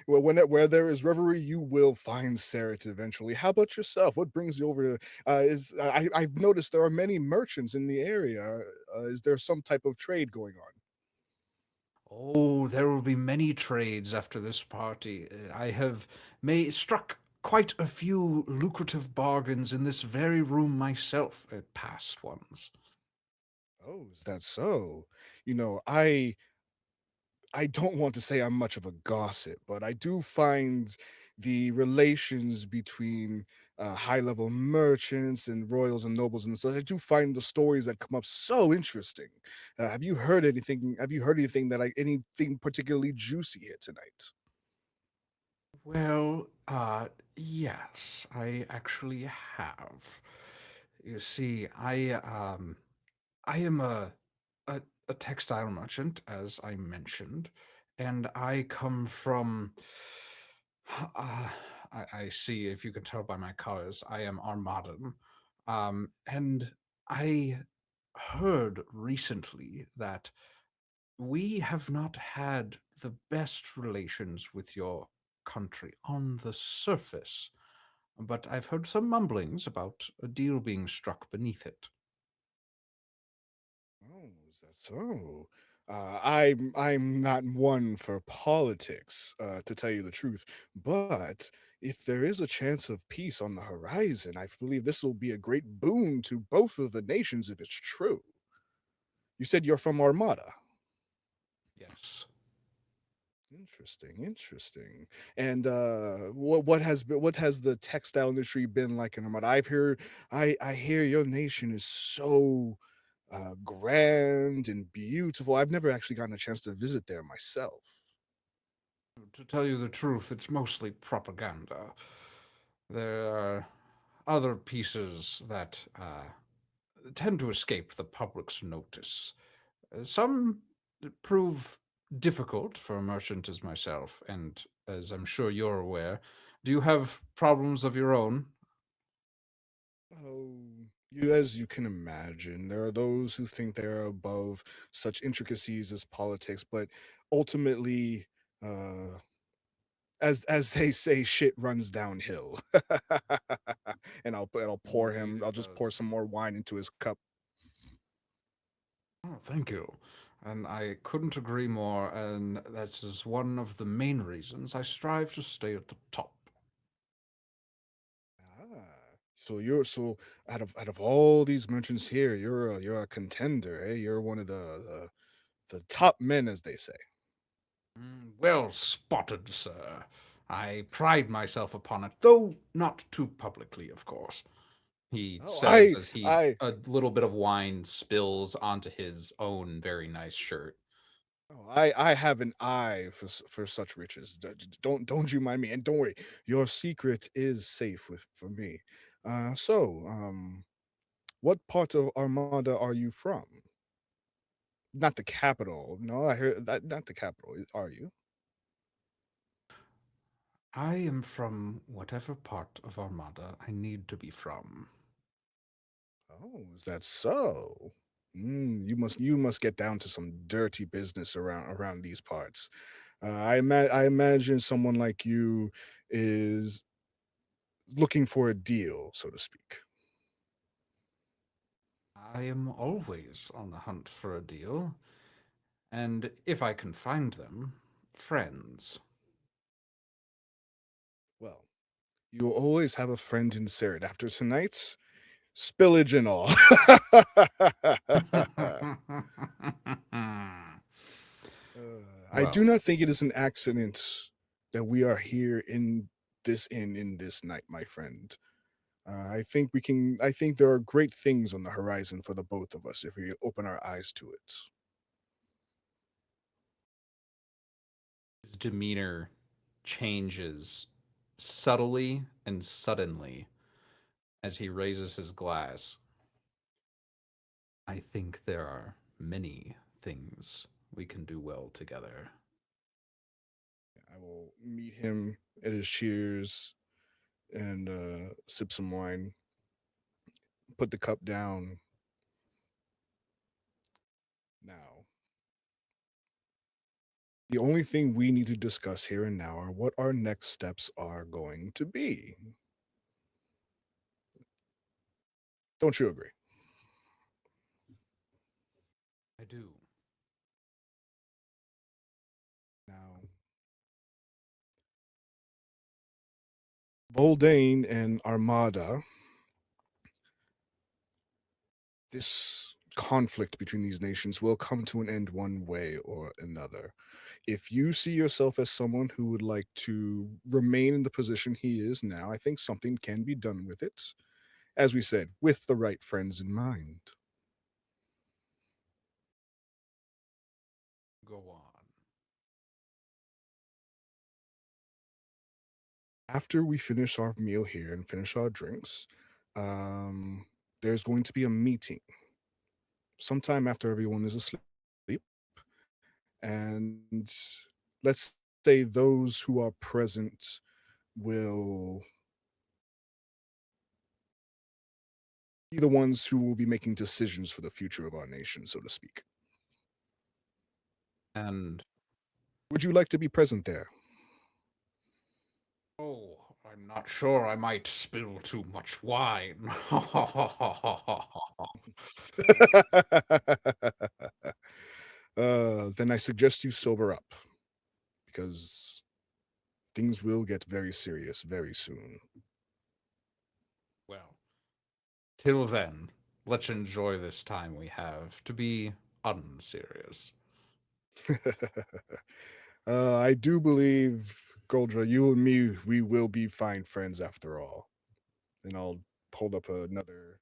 where there is revelry, you will find Saret eventually. How about yourself? What brings you over? I've noticed there are many merchants in the area. Is there some type of trade going on? Oh, there will be many trades after this party. I have struck quite a few lucrative bargains in this very room myself at past ones. Oh, is that so? You know, I don't want to say I'm much of a gossip, but I do find the relations between high level merchants and royals and nobles and such. I do find the stories that come up so interesting. Have you heard anything? Have you heard anything anything particularly juicy here tonight? Well, yes, I actually have. You see, I am a, a textile merchant, as I mentioned, and I come from. I see, if you can tell by my colors, I am Armadan. And I heard recently that we have not had the best relations with your country on the surface, but I've heard some mumblings about a deal being struck beneath it. Oh, is that so? I'm not one for politics, to tell you the truth. But if there is a chance of peace on the horizon, I believe this will be a great boon to both of the nations if it's true. You said you're from Armada. Yes. Interesting, interesting. And what has the textile industry been like in Armada? I hear your nation is so grand and beautiful. I've never actually gotten a chance to visit there myself. To tell you the truth, it's mostly propaganda. There are other pieces that tend to escape the public's notice. Some prove difficult for a merchant as myself, and as I'm sure you're aware. Do you have problems of your own? Oh, as you can imagine, there are those who think they're above such intricacies as politics, but ultimately, uh, as they say, shit runs downhill. And I'll pour Indeed, him. it I'll just pour does. some more wine into his cup. Oh, thank you. And I couldn't agree more, and that is one of the main reasons I strive to stay at the top. Ah, so out of all these merchants here, you're a contender, eh? You're one of the top men, as they say. Well spotted, sir. I pride myself upon it, though not too publicly, of course. He Oh, says as I a little bit of wine spills onto his own very nice shirt. Oh, I have an eye for such riches. Don't you mind me? And don't worry, your secret is safe for me. What part of Armada are you from? Not the capital. No, I heard that. Not the capital. Are you? I am from whatever part of Armada I need to be from. Oh, is that so? You must get down to some dirty business around these parts. I imagine someone like you is looking for a deal, so to speak. I am always on the hunt for a deal, and if I can find them, friends. Well, you'll always have a friend in Sarid after tonight's spillage and all. I do Well, not think it is an accident that we are here in this inn in this night, my friend. I think we can. I think there are great things on the horizon for the both of us if we open our eyes to it. his demeanor changes subtly and suddenly as he raises his glass. I think there are many things we can do well together. I will meet him at his cheers and sip some wine. Put the cup down. Now, the only thing we need to discuss here and now are what our next steps are going to be. Don't you agree? I do. Now, Voldane and Armada, this conflict between these nations will come to an end one way or another. If you see yourself as someone who would like to remain in the position he is now, I think something can be done with it. As we said, with the right friends in mind. Go on. After we finish our meal here and finish our drinks, there's going to be a meeting sometime after everyone is asleep. And let's say those who are present will be the ones who will be making decisions for the future of our nation, so to speak. And Would you like to be present there? oh, I'm not sure. I might spill too much wine. Then I suggest you sober up because things will get very serious very soon. Well, till then, let's enjoy this time we have to be unserious. I do believe, Goldra, you and me, we will be fine friends after all. And I'll hold up another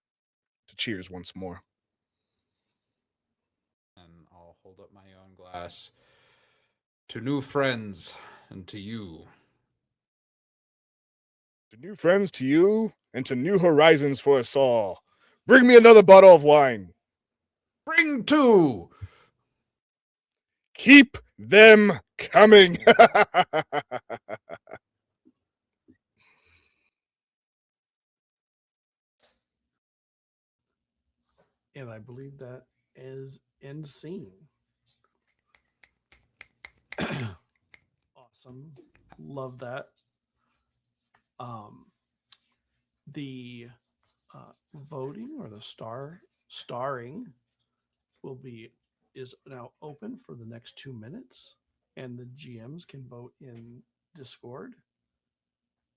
to cheers once more. And I'll hold up my own glass to new friends and to you. To new friends, to you, and to new horizons for us all. Bring me another bottle of wine. Bring two! Keep them coming. And I believe that is end scene. Awesome. Love that. The voting or the starring is now open for the next 2 minutes, and the GMs can vote in Discord.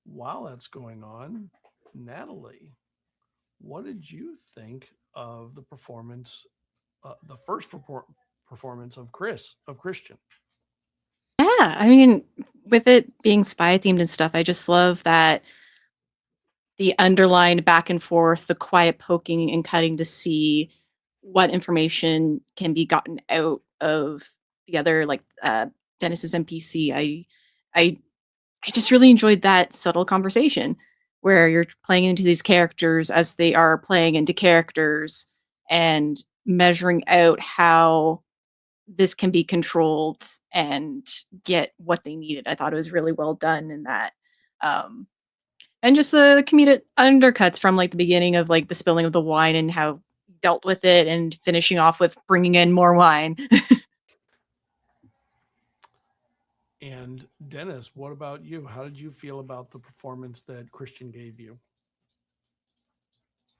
While that's going on, Natalie, what did you think of the performance, the first performance of Christian? Yeah, I mean, with it being spy themed and stuff, I just love that the underlined back and forth, the quiet poking and cutting to see what information can be gotten out of the other, like Dennis's NPC. I I just really enjoyed that subtle conversation where you're playing into these characters as they are playing into characters and measuring out how this can be controlled and get what they needed. I thought it was really well done in that. Um, and just the comedic undercuts from like the beginning of like the spilling of the wine and how dealt with it and finishing off with bringing in more wine. And Dennis, what about you? How did you feel about the performance that Christian gave you?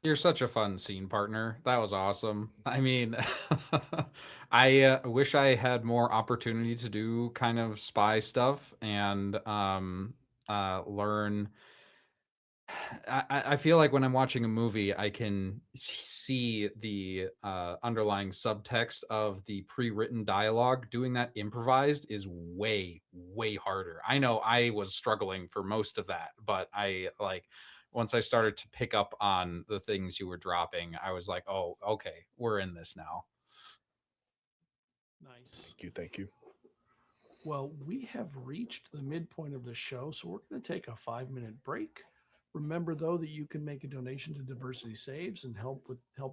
You're such a fun scene partner. That was awesome. I mean, I wish I had more opportunity to do kind of spy stuff and learn. I feel like when I'm watching a movie, I can see the underlying subtext of the pre-written dialogue. Doing that improvised is way, way harder. I know I was struggling for most of that, but I like once I started to pick up on the things you were dropping, I was like, oh, okay, we're in this now. Nice. Thank you. Well, we have reached the midpoint of the show, so we're going to take a 5-minute break. Remember, though, that you can make a donation to Diversity Saves and help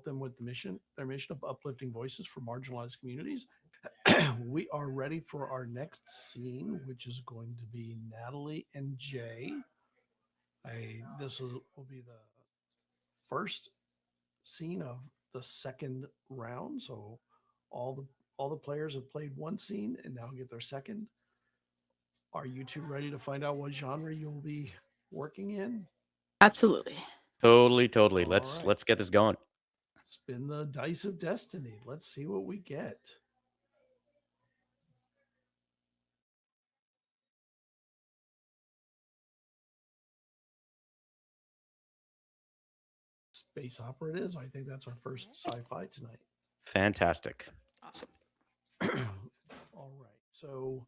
them with their mission of uplifting voices for marginalized communities. We are ready for our next scene, which is going to be Natalie and Jay. This will be the first scene of the second round. So all the players have played one scene and now get their second. Are you two ready to find out what genre you'll be working in? Absolutely. Totally. All Let's right. let's get this going. Spin the dice of destiny. Let's see what we get. Space opera it is. I think that's our first sci-fi tonight. Fantastic. Awesome. All right. So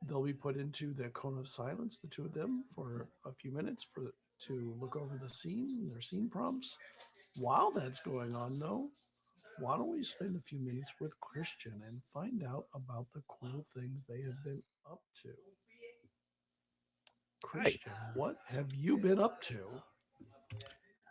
they'll be put into the cone of silence, the two of them, for a few minutes to look over the scene, their scene prompts. While that's going on, though, why don't we spend a few minutes with Christian and find out about the cool things they have been up to? Christian, what have you been up to?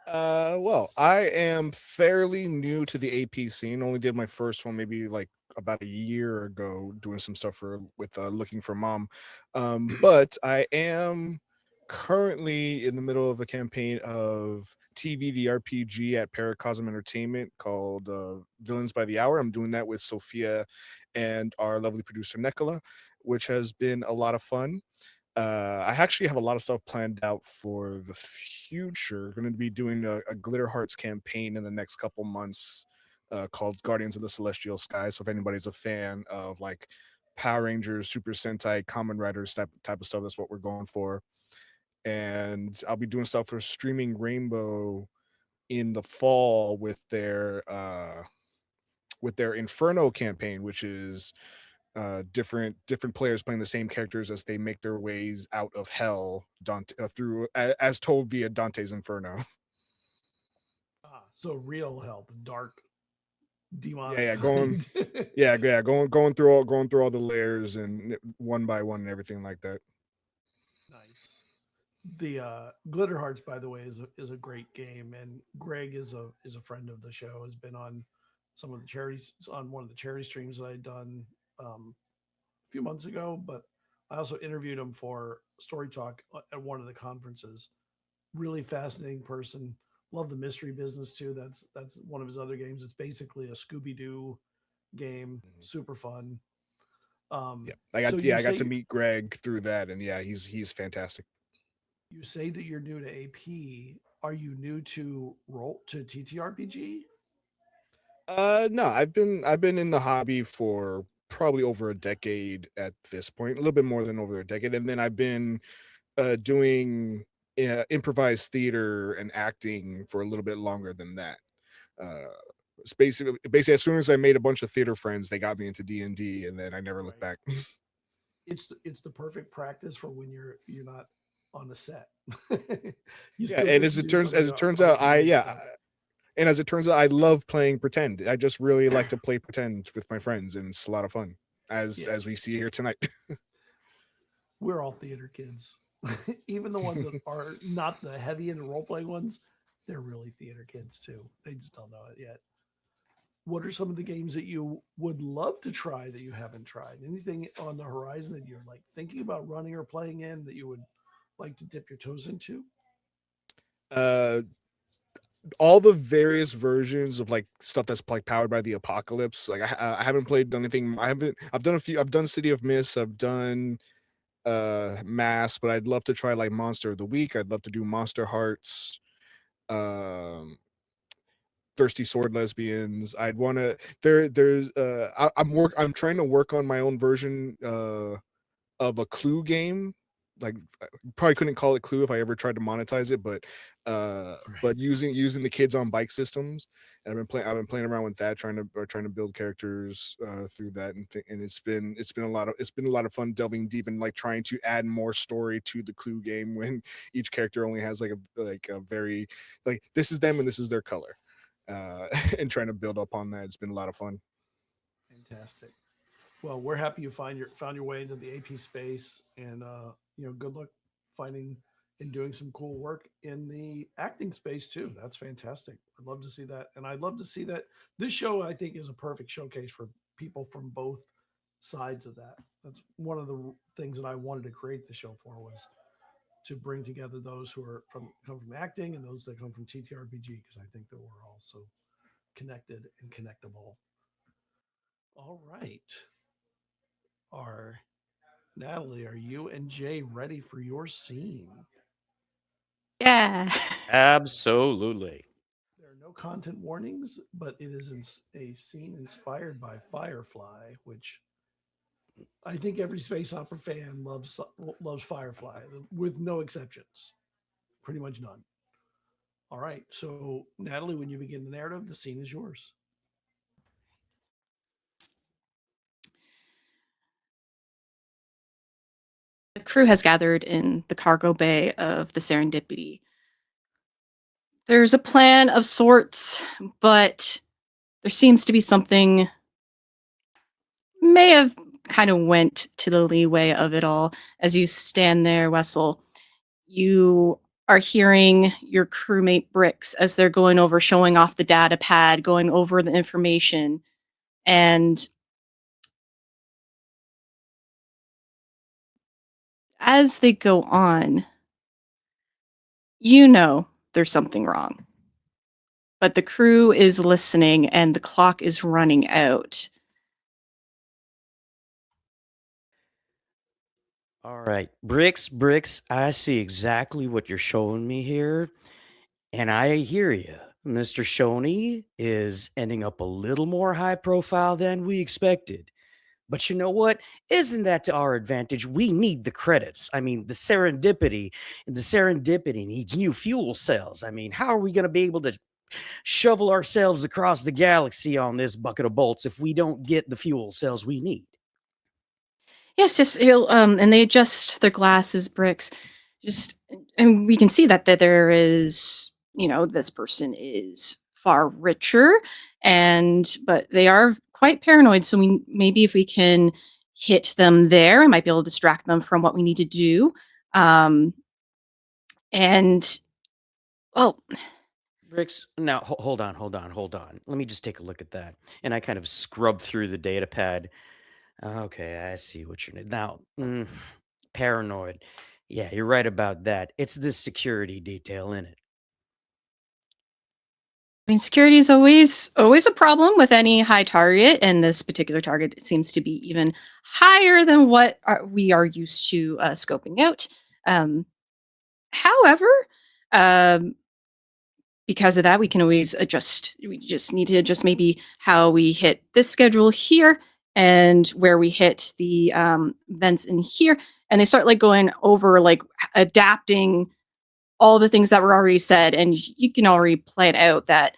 Well, I am fairly new to the AP scene. Only did my first one maybe like about a year ago, doing some stuff with Looking for Mom. But I am currently in the middle of a campaign of TV the RPG at Paracosm Entertainment called Villains by the Hour. I'm doing that with Sophia and our lovely producer Nicola, which has been a lot of fun. I actually have a lot of stuff planned out for the future. Going to be doing a Glitter Hearts campaign in the next couple months called Guardians of the Celestial Sky. So if anybody's a fan of like Power Rangers, Super Sentai, Kamen Riders type of stuff, that's what we're going for. And I'll be doing stuff for Streaming Rainbow in the fall with their Inferno campaign, which is different players playing the same characters as they make their ways out of hell Dante through as told via Dante's Inferno. So real hell, the dark demonic. Yeah, going through all the layers and one by one and everything like that. Nice. The Glitter Hearts, by the way, is a great game, and Greg is a friend of the show. Has been on some of the charities on one of the charity streams that I'd done few months ago, but I also interviewed him for Story Talk at one of the conferences. Really fascinating person. Love the mystery business too. That's one of his other games. It's basically a Scooby Doo game. Super fun. Yeah, So you I got to say meet Greg through that, and yeah, he's fantastic. you say that you're new to AP. Are you new to TTRPG? No, I've been in the hobby for probably over a decade at this point, a little bit more than over a decade, and then I've been doing improvised theater and acting for a little bit longer than that. Uh, it's basically, as soon as I made a bunch of theater friends, they got me into D&D, and then I never looked Right. back. It's the perfect practice for when you're not on the set. You Yeah, still and get to do some of as the it turns out, arcade stuff. and as it turns out, I love playing pretend. I just really like to play pretend with my friends, and it's a lot of fun, Yeah. as we see here tonight. We're all theater kids. Even the ones that are not the heavy into role playing ones, they're really theater kids too. They just don't know it yet. What are some of the games that you would love to try that you haven't tried? Anything on the horizon that you're like thinking about running or playing in that you would like to dip your toes into? uh all the various versions of like stuff that's like powered by the apocalypse. Like I haven't done anything. I've done a few. I've done City of Mist. I've done Mass, but I'd love to try like Monster of the Week. I'd love to do Monster Hearts, um Thirsty Sword Lesbians. I'd want to there's I'm trying to work on my own version of a Clue game. Like probably couldn't call it Clue if I ever tried to monetize it, but using the kids on bike systems. And I've been playing around with that, trying to build characters through that, and it's been a lot of fun delving deep and like trying to add more story to the Clue game when each character only has like a very like this is them and this is their color. And trying to build up on that. It's been a lot of fun. Fantastic. Well, we're happy you found your way into the AP space, and good luck finding and doing some cool work in the acting space too. That's fantastic. I'd love to see that, and I'd love to see that. This show, I think, is a perfect showcase for people from both sides of that. That's one of the things that I wanted to create the show for was to bring together those who come from acting and those that come from TTRPG because I think that we're all so connected and connectable. All right. Are Natalie, are you and Jay ready for your scene? Yeah. Absolutely. There are no content warnings, but it is a scene inspired by Firefly, which I think every space opera fan loves Firefly, with no exceptions, pretty much none. All right, so Natalie, when you begin the narrative, the scene is yours. The crew has gathered in the cargo bay of the Serendipity. There's a plan of sorts, but there seems to be something may have kind of went to the leeway of it all. As you stand there, Wessel, you are hearing your crewmate Bricks as they're going over, showing off the data pad, going over the information. And as they go on, you know there's something wrong. But the crew is listening and the clock is running out. All right. Bricks, I see exactly what you're showing me here. And I hear you. Mr. Shoney is ending up a little more high profile than we expected. But you know what? Isn't that to our advantage? We need the credits. I mean, the serendipity needs new fuel cells. I mean, how are we going to be able to shovel ourselves across the galaxy on this bucket of bolts if we don't get the fuel cells we need? Yes, just he'll and they adjust their glasses, Bricks. Just and we can see that there is, this person is far richer, but they are quite paranoid. So maybe if we can hit them there, I might be able to distract them from what we need to do. And well, Bricks, now hold on. Let me just take a look at that. And I kind of scrub through the data pad. Okay, I see what you're now. Paranoid. Yeah, you're right about that. It's the security detail in it. I mean, security is always a problem with any high target, and this particular target seems to be even higher than what we are used to scoping out. Um, however, um, because of that, we can always adjust. We just need to adjust maybe how we hit this schedule here and where we hit the events in here, and they start like going over like adapting all the things that were already said, and you can already plan out that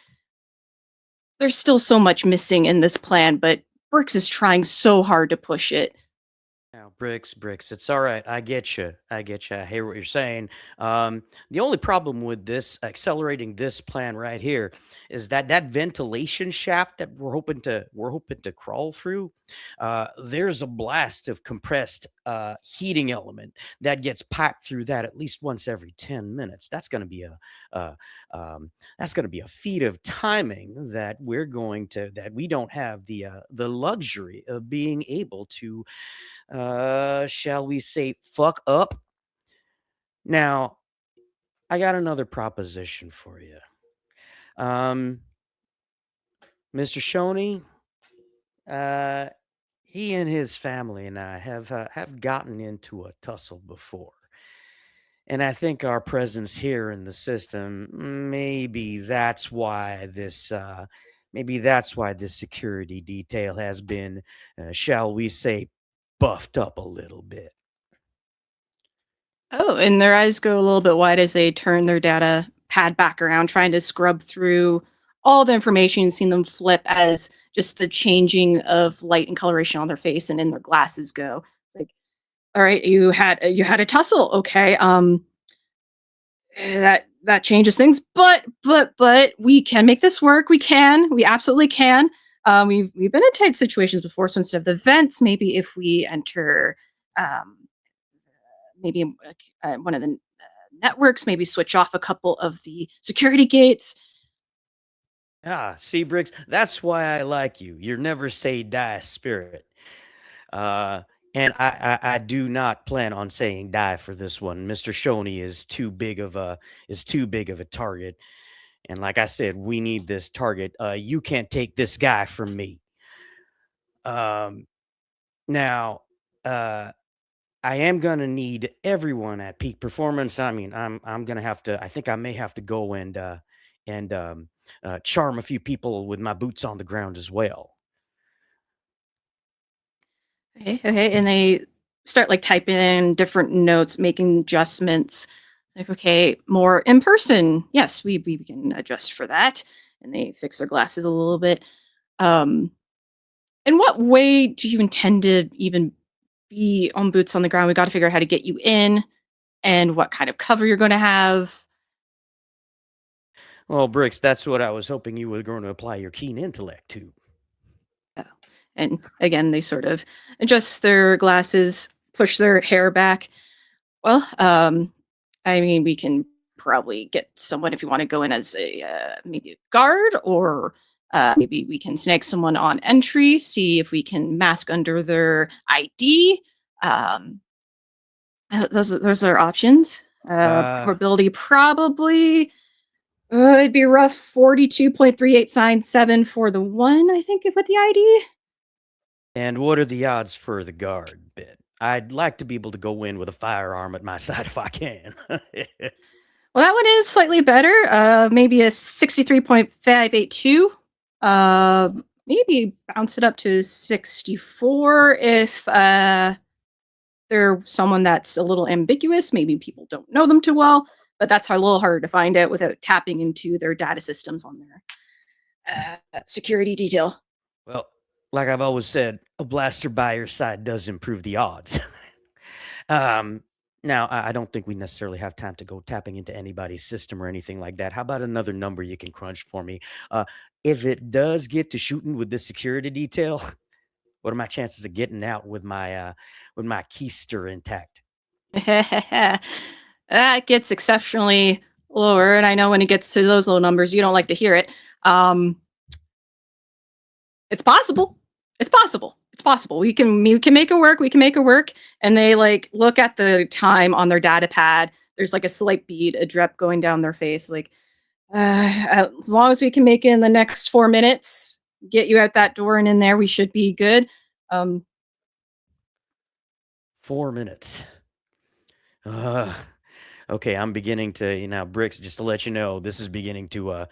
there's still so much missing in this plan, but Brooks is trying so hard to push it. Now, bricks. It's all right. I get you. I hear what you're saying. The only problem with this accelerating this plan right here is that that ventilation shaft that we're hoping to crawl through. There's a blast of compressed heating element that gets piped through that at least once every 10 minutes. Uh, that's going to be a feat of timing that we don't have the luxury of being able to shall we say, fuck up. Now, I got another proposition for you. Um, Mr. Shoney, he and his family and I have gotten into a tussle before. And I think our presence here in the system, maybe that's why this security detail has been, shall we say, buffed up a little bit. Oh, and their eyes go a little bit wide as they turn their data pad back around, trying to scrub through all the information and seeing them flip as just the changing of light and coloration on their face and in their glasses go. Like, all right, you had a tussle, okay? That changes things, but we can make this work. We absolutely can. We've been in tight situations before, so instead of the vents, maybe if we enter um, maybe one of the networks, maybe switch off a couple of the security gates. See, Briggs, that's why I like you. You're never say die spirit. Uh, and I do not plan on saying die for this one. Mr. Shoney is too big of a target. And like I said, we need this target. You can't take this guy from me. Now, uh, I am gonna need everyone at peak performance. I mean, I'm gonna have to. I think I may have to go and charm a few people with my boots on the ground as well. Okay, and they start like typing in different notes, making adjustments. It's like, okay, more in person. Yes, we can adjust for that. And they fix their glasses a little bit. Um, in what way do you intend to even be on boots on the ground? We got to figure out how to get you in and what kind of cover you're going to have. Well, Bricks, that's what I was hoping you were going to apply your keen intellect to. And again, they sort of adjust their glasses, push their hair back. Well, I mean, we can probably get someone if you want to go in as a maybe a guard, or maybe we can snag someone on entry, see if we can mask under their ID. Those are options. Probability probably it'd be rough 42.3897 for the one, I think, with the ID. And what are the odds for the guard bit? I'd like to be able to go in with a firearm at my side if I can. Well, that one is slightly better. Maybe a 63.582. Maybe bounce it up to 64 if they're someone that's a little ambiguous. Maybe people don't know them too well, but that's a little harder to find out without tapping into their data systems on their security detail. Well, like I've always said, a blaster by your side does improve the odds. Now, I don't think we necessarily have time to go tapping into anybody's system or anything like that. How about another number you can crunch for me? If it does get to shooting with this security detail, what are my chances of getting out with my keister intact? That gets exceptionally lower, and I know when it gets to those low numbers, you don't like to hear it. It's possible. it's possible. We can make it work. We can make it work. And they like look at the time on their data pad. There's like a slight bead, a drip going down their face. Like, as long as we can make it in the next 4 minutes, get you out that door and in there, we should be good. 4 minutes. Okay, I'm beginning to, Bricks, just to let you know, this is beginning to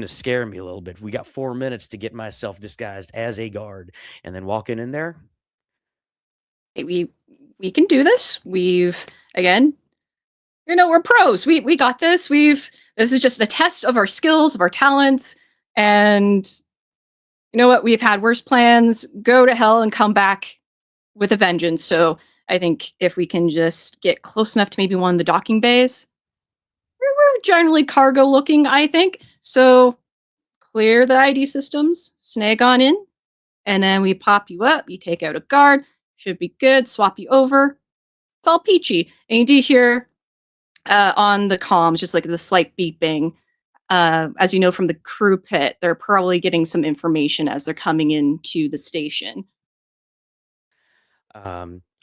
scare me a little bit. We got 4 minutes to get myself disguised as a guard and then walking in there. We can do this. We've again, we're pros. We got this. This is just a test of our skills, of our talents, and you know what? We've had worse plans. Go to hell and come back with a vengeance. So I think if we can just get close enough to maybe one of the docking bays, we're generally cargo looking, I think. So clear the ID systems, snag on in, and then we pop you up. You take out a guard, should be good. Swap you over. It's all peachy. And you do hear on the comms just like the slight beeping. As you know from the crew pit, they're probably getting some information as they're coming into the station.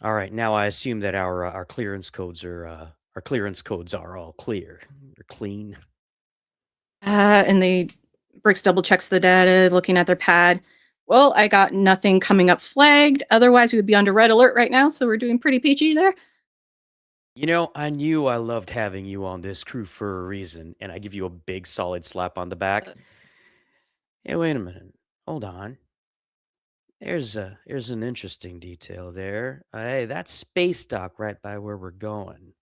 All right. Now I assume that our clearance codes are all clear or clean. And Bricks double checks the data, looking at their pad. Well, I got nothing coming up flagged. Otherwise, we would be under red alert right now. So we're doing pretty peachy there. I knew I loved having you on this crew for a reason, and I give you a big solid slap on the back. Hey, wait a minute. Hold on. There's an interesting detail there. Hey, that's space dock right by where we're going.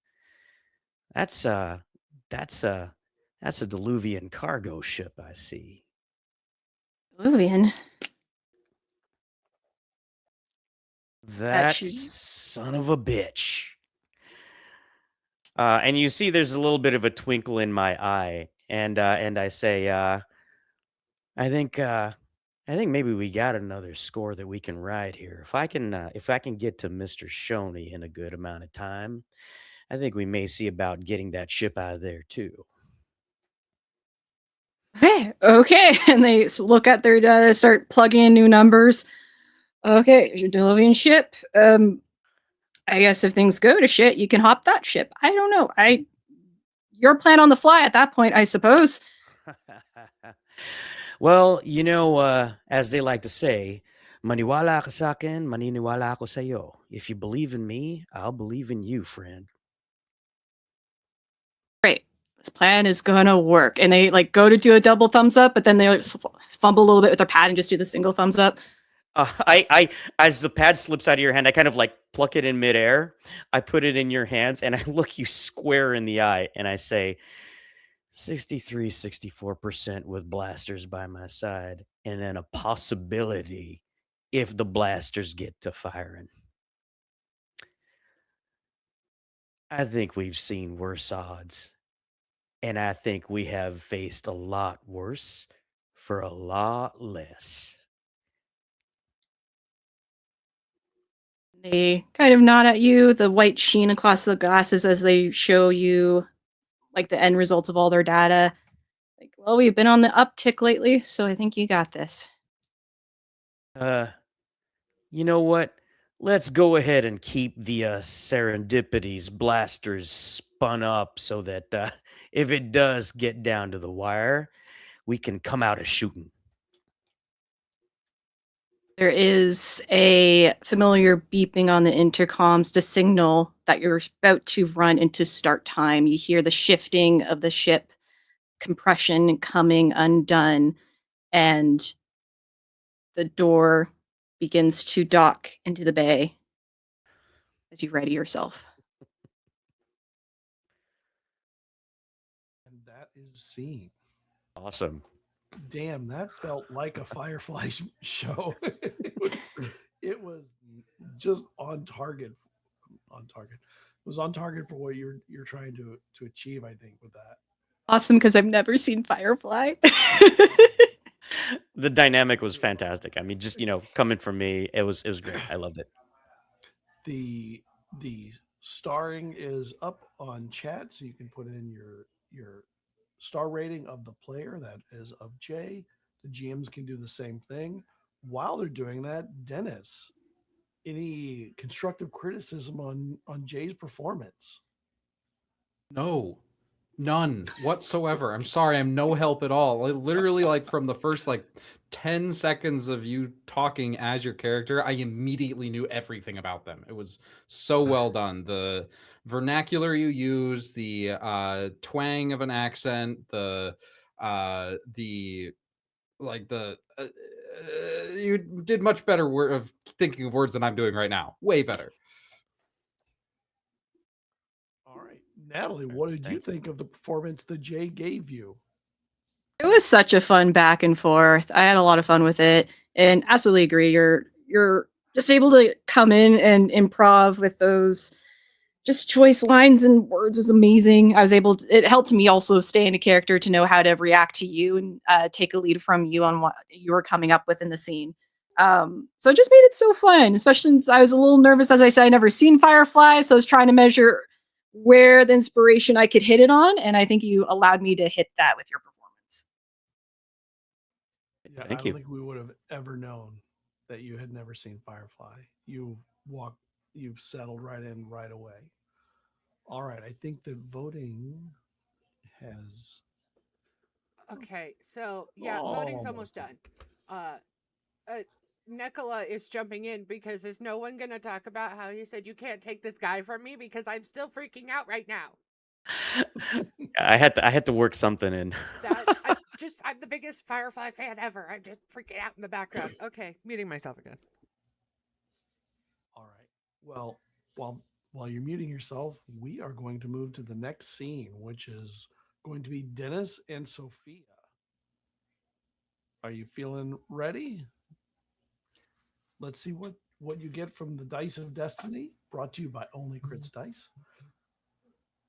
That's a Diluvian cargo ship, I see. Diluvian. That son of a bitch. And you see there's a little bit of a twinkle in my eye, and I say, I think maybe we got another score that we can ride here. If I can get to Mr. Shoney in a good amount of time, I think we may see about getting that ship out of there too. Okay. And they look at their data, start plugging in new numbers. Okay, your Diluvian ship. I guess if things go to shit, you can hop that ship. I don't know. Your plan on the fly at that point, I suppose. Well, as they like to say, maniwala ka sa akin, maniniwala ako sa'yo. If you believe in me, I'll believe in you, friend. Great. This plan is gonna work. And they like go to do a double thumbs up, but then they like, fumble a little bit with their pad and just do the single thumbs up. I as the pad slips out of your hand, I kind of like pluck it in midair. I put it in your hands and I look you square in the eye and I say, 64% with blasters by my side, and then a possibility if the blasters get to firing. I think we've seen worse odds, and I think we have faced a lot worse for a lot less. They kind of nod at you, the white sheen across the glasses as they show you like the end results of all their data. Like, well, we've been on the uptick lately, so I think you got this. You know what? Let's go ahead and keep the Serendipity's blasters spun up so that if it does get down to the wire, we can come out a shooting. There is a familiar beeping on the intercoms to signal that you're about to run into start time. You hear the shifting of the ship, compression coming undone, and the door begins to dock into the bay as you ready yourself. And that is scene. Awesome. Damn, that felt like a Firefly show. It was just on target. It was on target for what you're trying to achieve, I think, with that. Awesome, because I've never seen Firefly. The dynamic was fantastic. I mean, just coming from me, it was great. I loved it. The starring is up on chat, so you can put in your star rating of the player. That is of Jay. The GMs can do the same thing. While they're doing that, Dennis, any constructive criticism on Jay's performance? No, none whatsoever. I'm sorry, I'm no help at all. Literally, like from the first 10 seconds of you talking as your character, I immediately knew everything about them. It was so well done. The vernacular you use, the twang of an accent, the you did much better of thinking of words than I'm doing right now. Way better. All right, Natalie, what did you think of the performance that Jay gave you? It was such a fun back and forth. I had a lot of fun with it, and absolutely agree. You're just able to come in and improv with those just choice lines and words was amazing. I was able to, it helped me also stay in a character to know how to react to you and take a lead from you on what you were coming up with in the scene. So it just made it so fun, especially since I was a little nervous. As I said, I never seen Firefly, so I was trying to measure where the inspiration I could hit it on, and I think you allowed me to hit that with your performance. Yeah, Thank I you. don't think we would have ever known that you had never seen Firefly. You've settled right in right away. All right, I think the voting has. Okay, so yeah, voting's almost done. Nicola is jumping in because is no one going to talk about how you said you can't take this guy from me because I'm still freaking out right now. I had to work something in. I'm the biggest Firefly fan ever. I'm just freaking out in the background. Okay, muting myself again. All right. Well, while you're muting yourself, we are going to move to the next scene, which is going to be Dennis and Sophia. Are you feeling ready? Let's see what you get from the Dice of Destiny, brought to you by Only Crits Dice.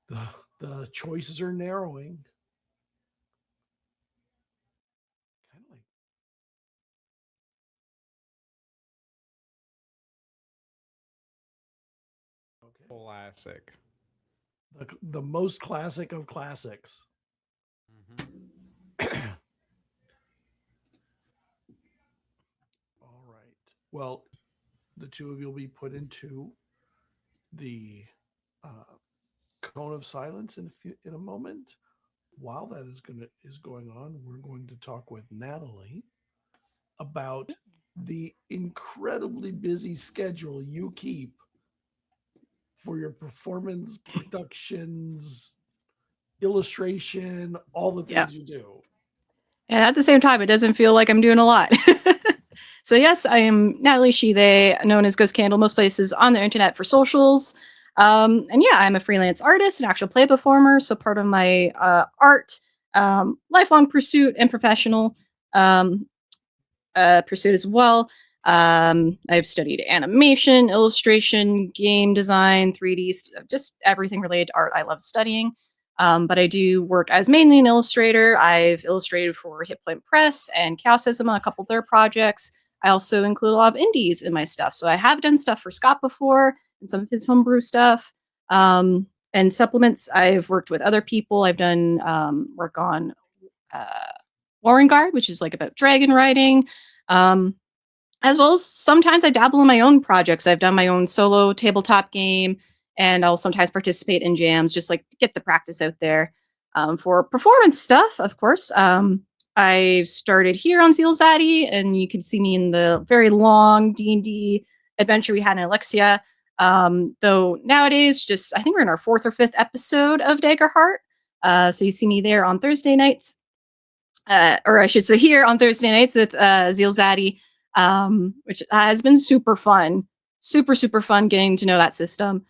The choices are narrowing. Kind of like Classic. the most classic of classics. All right. Well, the two of you will be put into the cone of silence in a moment. While that is going on, we're going to talk with Natalie about the incredibly busy schedule you keep for your performance, productions, illustration, all the things you do. And at the same time, it doesn't feel like I'm doing a lot. So yes, I am Natalie Jay, known as Ghost Candle most places on the internet for socials. And yeah, I'm a freelance artist, an actual play performer. So part of my art, lifelong pursuit and professional pursuit as well. I've studied animation, illustration, game design, 3D, just everything related to art I love studying. But I do work as mainly an illustrator. I've illustrated for Hit Point Press and Chaosism on a couple of their projects. I also include a lot of indies in my stuff. So I have done stuff for Scott before and some of his homebrew stuff. And supplements, I've worked with other people. I've done work on Warren Guard, which is like about dragon riding. As well as sometimes I dabble in my own projects. I've done my own solo tabletop game, and I'll sometimes participate in jams, just like to get the practice out there. For performance stuff, of course, I started here on ZealZaddy, and you can see me in the very long D&D adventure we had in Alexia. Though nowadays, I think we're in our 4th or 5th episode of Daggerheart. So you see me there on Thursday nights. Or I should say here on Thursday nights with ZealZaddy, which has been super fun. Super, super fun getting to know that system.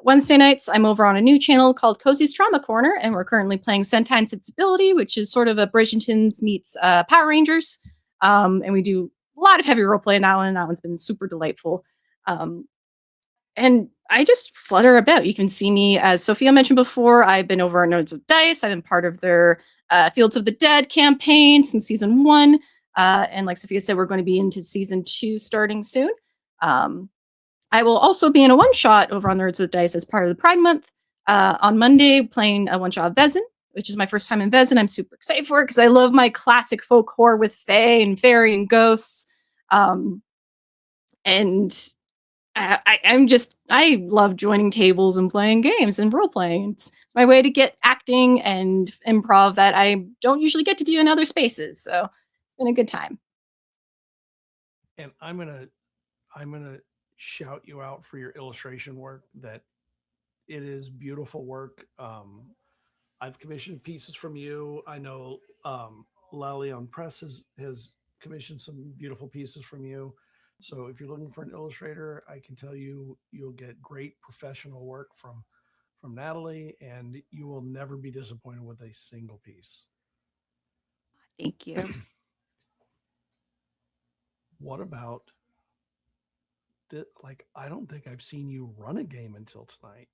Wednesday nights, I'm over on a new channel called Cozy's Trauma Corner, and we're currently playing Sentine Sensibility, which is sort of a Bridgerton's meets Power Rangers. And we do a lot of heavy roleplay in that one, and that one's been super delightful. And I just flutter about. You can see me, as Sophia mentioned before, I've been over at Nerds of Dice. I've been part of their Fields of the Dead campaign since season 1. And like Sophia said, we're going to be into season 2 starting soon. I will also be in a one-shot over on Nerds with Dice as part of the Pride Month. On Monday, playing a one-shot of Vezin, which is my first time in Vezin. I'm super excited for it because I love my classic folk horror with fae and fairy and ghosts. And I love joining tables and playing games and role playing. It's my way to get acting and improv that I don't usually get to do in other spaces. So it's been a good time. And I'm gonna shout you out for your illustration work. That it is beautiful work. I've commissioned pieces from you. I know Lally on Press has commissioned some beautiful pieces from you. So if you're looking for an illustrator, I can tell you you'll get great professional work from Natalie, and you will never be disappointed with a single piece. Thank you. What about like I don't think I've seen you run a game until tonight.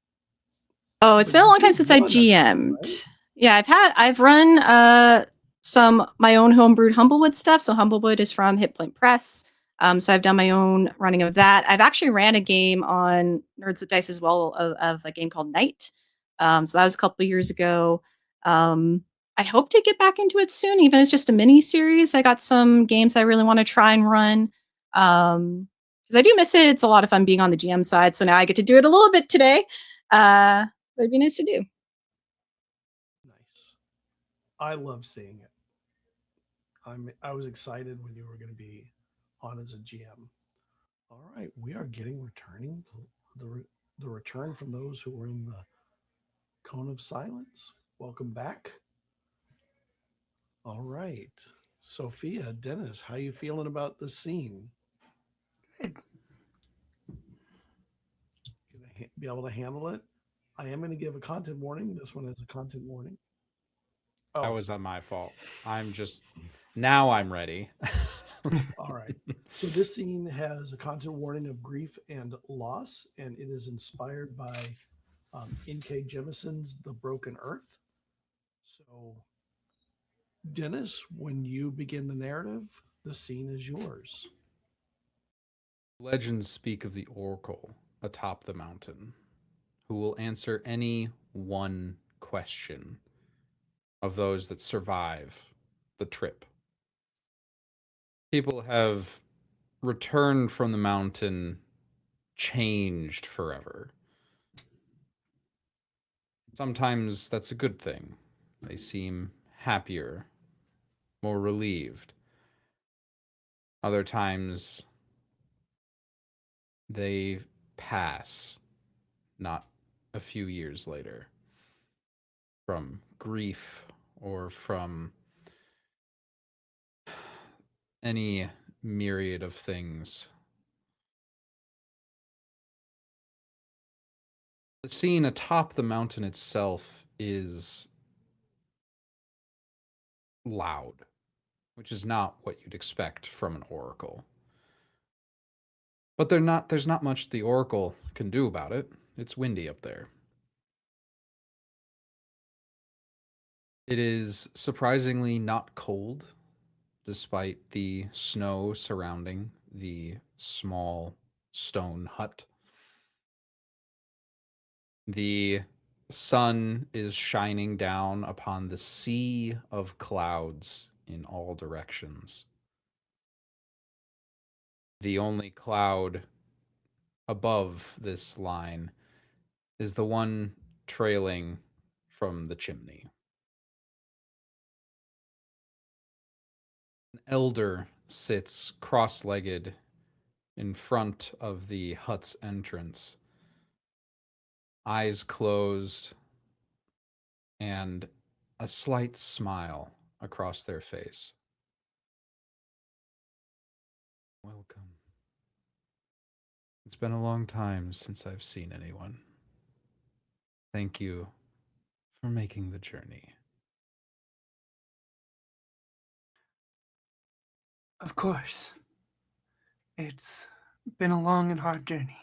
Oh, it's But been a you long time did since I run a thing, GM'd. right? Yeah, I've run some my own homebrewed Humblewood stuff. So Humblewood is from Hit Point Press. So I've done my own running of that. I've actually ran a game on Nerds with Dice as well of a game called Night. So that was a couple of years ago. I hope to get back into it soon, even if it's just a mini series. I got some games I really want to try and run. Because I do miss it. It's a lot of fun being on the GM side. So now I get to do it a little bit today. But it'd be nice to do. Nice. I love seeing it. I was excited when you were going to be on as a GM. All right, we are getting the return from those who were in the cone of silence. Welcome back. All right, Sophia, Dennis, how you feeling about the scene? Good. Gonna be able to handle it. I am going to give a content warning. This one has a content warning. Oh, That was my fault. Now I'm ready. all right. So this scene has a content warning of grief and loss, and it is inspired by N.K. Jemison's The Broken Earth. So, Dennis, when you begin the narrative, the scene is yours. Legends speak of the oracle atop the mountain, who will answer any one question of those that survive the trip. People have returned from the mountain changed forever. Sometimes that's a good thing. They seem happier, more relieved. Other times they pass, not a few years later, from grief or from any myriad of things. The scene atop the mountain itself is loud, which is not what you'd expect from an oracle. But there's not much the oracle can do about it. It's windy up there. It is surprisingly not cold, despite the snow surrounding the small stone hut. The sun is shining down upon the sea of clouds in all directions. The only cloud above this line is the one trailing from the chimney. An elder sits cross-legged in front of the hut's entrance, eyes closed, and a slight smile across their face. Welcome. It's been a long time since I've seen anyone. Thank you for making the journey. Of course. It's been a long and hard journey.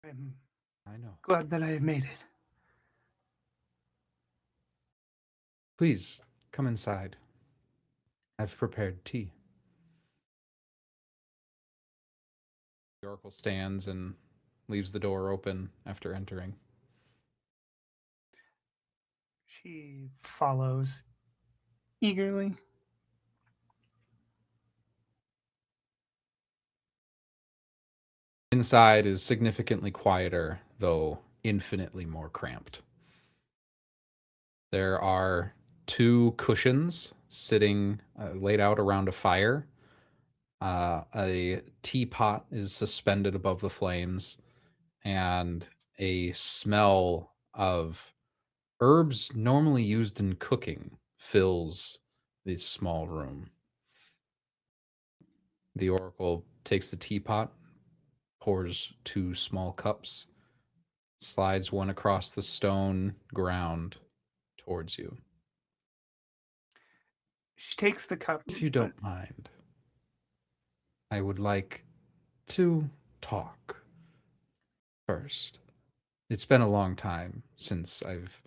I'm I know. glad that I have made it. Please come inside. I've prepared tea. The oracle stands and leaves the door open after entering. She follows eagerly. Inside is significantly quieter, though infinitely more cramped. There are 2 cushions sitting laid out around a fire. A teapot is suspended above the flames, and a smell of herbs normally used in cooking fills this small room. The oracle takes the teapot, pours 2 small cups, slides one across the stone ground towards you. She takes the cup. If you don't mind, I would like to talk first. It's been a long time since I've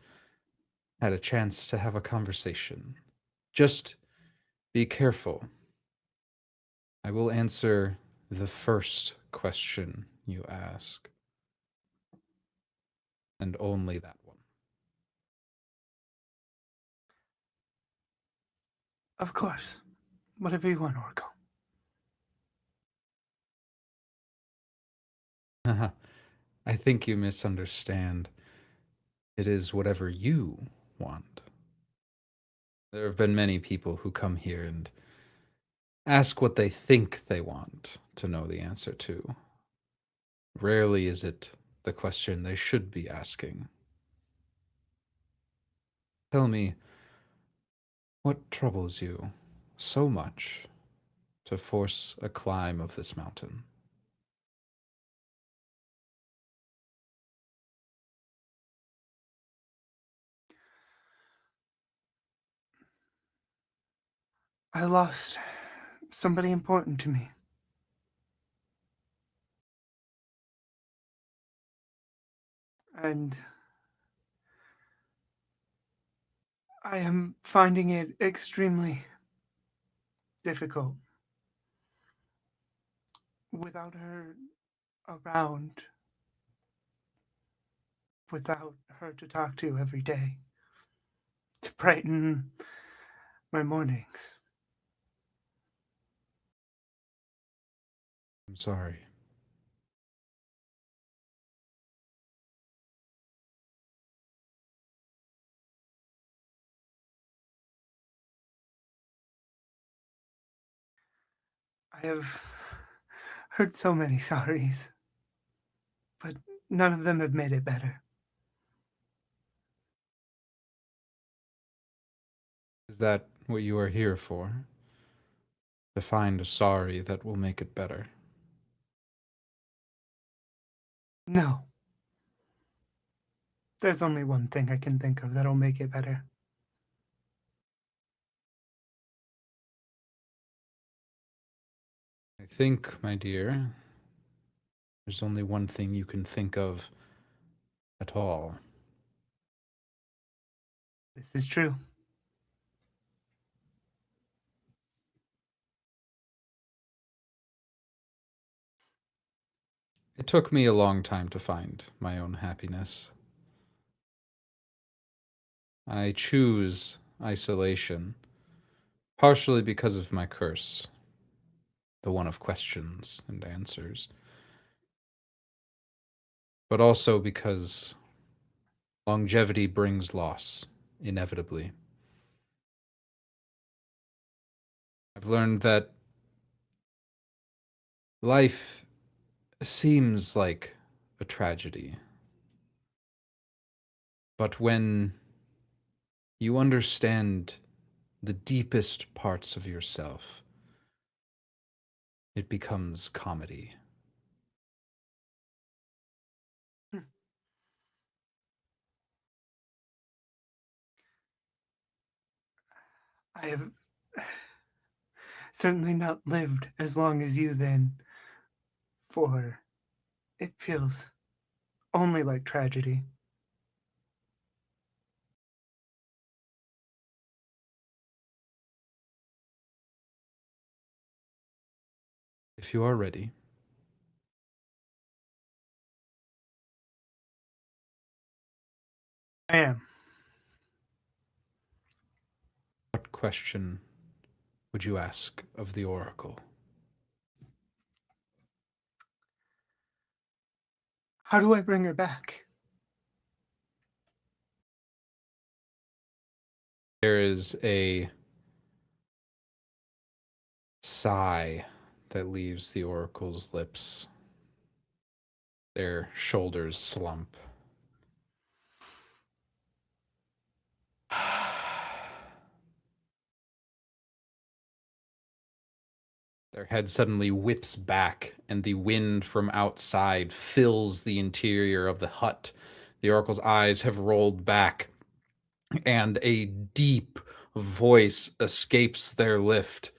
had a chance to have a conversation. Just be careful. I will answer the first question you ask, and only that one. Of course. Whatever you want, Oracle. I think you misunderstand. It is whatever you want. There have been many people who come here and ask what they think they want to know the answer to. Rarely is it the question they should be asking. Tell me, what troubles you so much to force a climb of this mountain? I lost somebody important to me. And I am finding it extremely difficult without her around, without her to talk to every day, to brighten my mornings. I'm sorry. I have heard so many sorries, but none of them have made it better. Is that what you are here for? To find a sorry that will make it better? No. There's only one thing I can think of that'll make it better. I think, my dear, there's only one thing you can think of at all. This is true. It took me a long time to find my own happiness. I choose isolation, partially because of my curse, the one of questions and answers, but also because longevity brings loss, inevitably. I've learned that life seems like a tragedy, but when you understand the deepest parts of yourself, it becomes comedy. I have certainly not lived as long as you then, for it feels only like tragedy. If you are ready, I am. what question would you ask of the oracle? How do I bring her back? There is a sigh that leaves the oracle's lips. Their shoulders slump. Their head suddenly whips back, and the wind from outside fills the interior of the hut. The oracle's eyes have rolled back, and a deep voice escapes their lips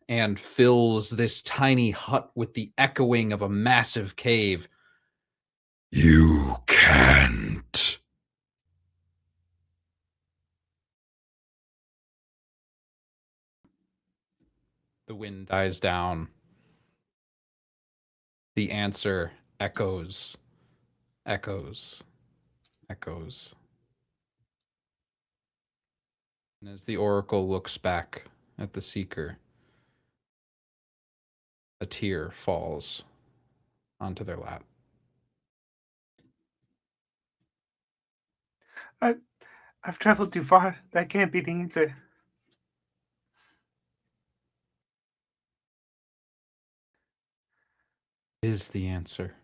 and fills this tiny hut with the echoing of a massive cave. You can't. The wind dies down. The answer echoes, echoes, echoes. And as the oracle looks back at the seeker, a tear falls onto their lap. I've traveled too far. That can't be the answer. Is the answer.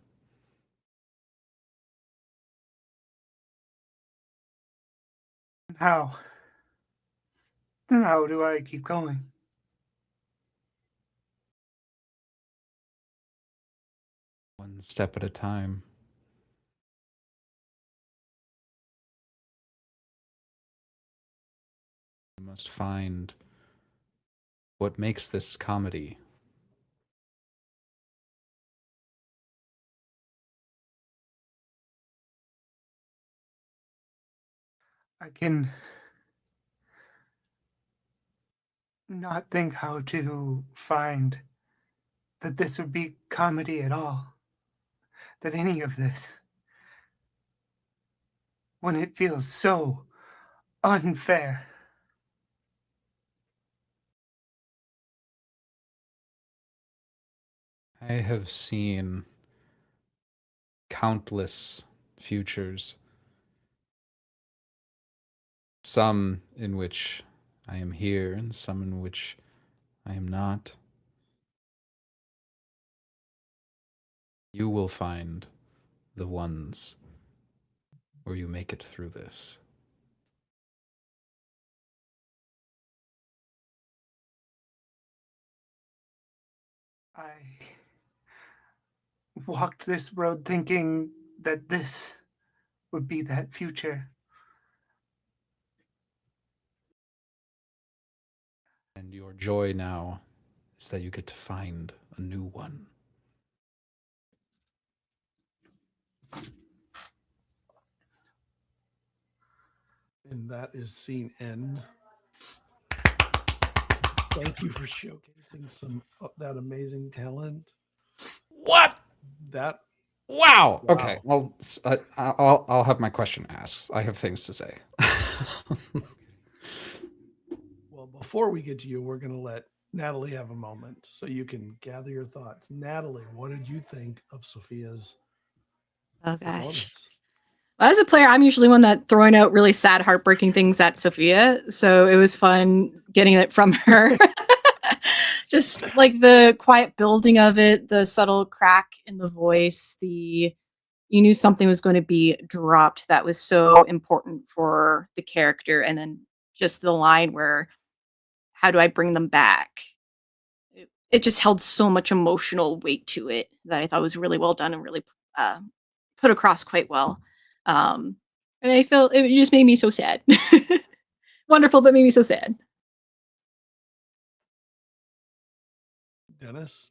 How? How do I keep going? One step at a time. You must find what makes this comedy. I can not think how to find that this would be comedy at all. That any of this, when it feels so unfair. I have seen countless futures. Some in which I am here, and some in which I am not. You will find the ones where you make it through this. I walked this road thinking that this would be that future. And your joy now is that you get to find a new one. And that is scene end. Thank you for showcasing some of that amazing talent. What? That Wow. Wow. Okay. I'll have my question asked. I have things to say. Well, before we get to you, we're going to let Natalie have a moment so you can gather your thoughts. Natalie, what did you think of Sophia's Oh gosh. performance? Well, as a player, I'm usually one that throwing out really sad, heartbreaking things at Sophia. So it was fun getting it from her. Just like the quiet building of it, the subtle crack in the voice, you knew something was going to be dropped that was so important for the character. And then just the line where, how do I bring them back? It just held so much emotional weight to it that I thought was really well done and really put across quite well. And I felt it just made me so sad. Wonderful, but made me so sad. Dennis,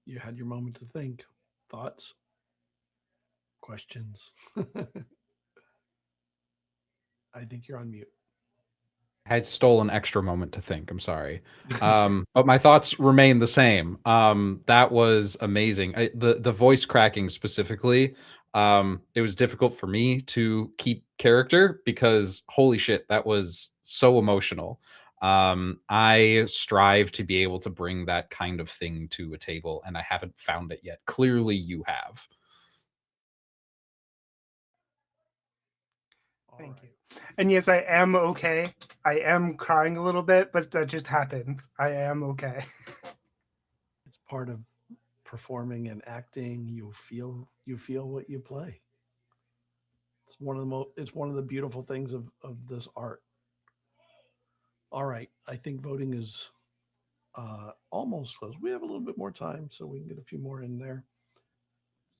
you had your moment to think. Thoughts? Questions? I think you're on mute. I stole an extra moment to think. I'm sorry. But my thoughts remain the same. That was amazing. The voice cracking specifically, it was difficult for me to keep character because holy shit, that was so emotional. I strive to be able to bring that kind of thing to a table, and I haven't found it yet. Clearly you have. Thank you. And yes, I am okay. I am crying a little bit, but that just happens. I am okay. It's part of performing and acting. You feel what you play. It's one of the it's one of the beautiful things of this art. All right, I think voting is almost closed. We have a little bit more time, so we can get a few more in there.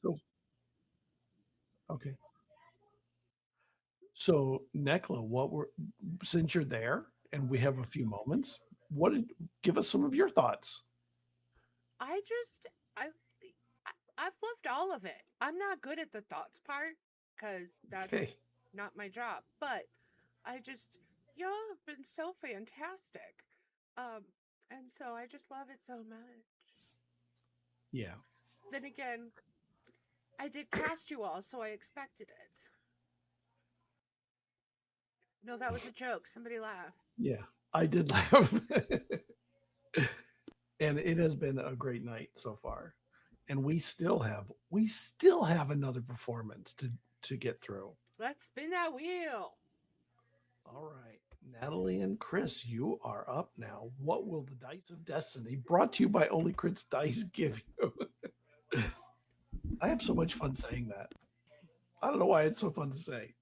So, okay. So, Nekla, since you're there and we have a few moments, give us some of your thoughts? I just I've loved all of it. I'm not good at the thoughts part because that's Okay. not my job. But y'all have been so fantastic. And so I just love it so much. Yeah. Then again, I did cast you all, so I expected it. No, that was a joke. Somebody laugh. Yeah, I did laugh. And it has been a great night so far. And we still have another performance to get through. Let's spin that wheel. All right. Natalie and Chris, you are up now. What will the Dice of Destiny, brought to you by Only Crits Dice, give you? I have so much fun saying that. I don't know why it's so fun to say.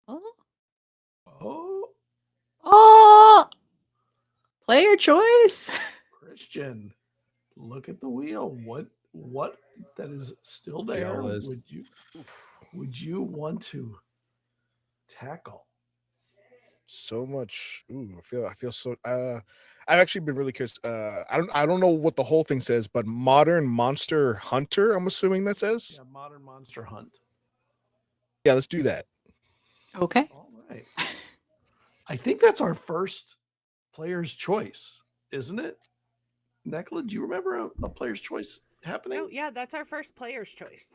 Oh, Oh, player choice. Christian, look at the wheel. What that is still there? Wheel is- Would you want to tackle? So much. Ooh, I feel so. I've actually been really curious. I don't know what the whole thing says, but Modern Monster Hunter. I'm assuming that says. Yeah, Modern Monster Hunt. Yeah, let's do that. Okay. All right. I think that's our first player's choice, isn't it? Nekla, do you remember a player's choice happening? Oh, yeah, that's our first player's choice.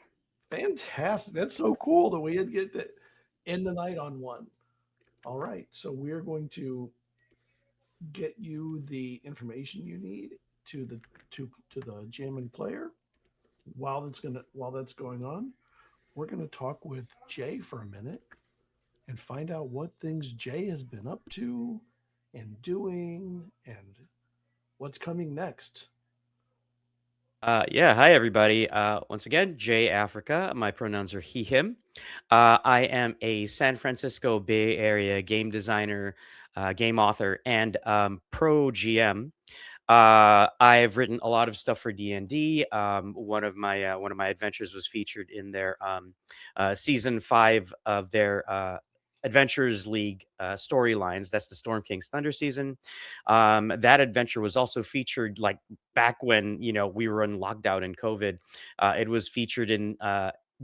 Fantastic. That's so cool that we had to get to end the night on one. All right. So we're going to get you the information you need to the jamming player. While that's going on, we're going to talk with Jay for a minute and find out what things Jay has been up to and doing and what's coming next. Yeah, hi everybody. Once again, Jay Africa. My pronouns are he, him. I am a San Francisco Bay Area game designer, game author, and pro GM. I've written a lot of stuff for D&D. One of my adventures was featured in their season 5 of their Adventures League storylines. That's the Storm King's Thunder season. That adventure was also featured like back when we were in lockdown and COVID. It was featured in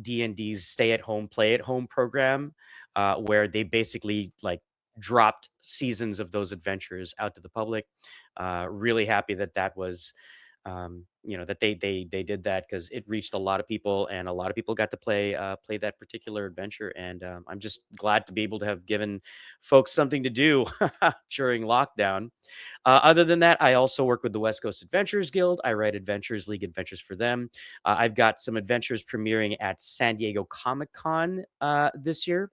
D&D's Stay at Home, Play at Home program, where they basically like dropped seasons of those adventures out to the public. Really happy that was that they did that because it reached a lot of people and a lot of people got to play that particular adventure, and I'm just glad to be able to have given folks something to do during lockdown. Other than that, I also work with the West Coast Adventures Guild. I write Adventures League adventures for them. I've got some adventures premiering at San Diego Comic-Con this year.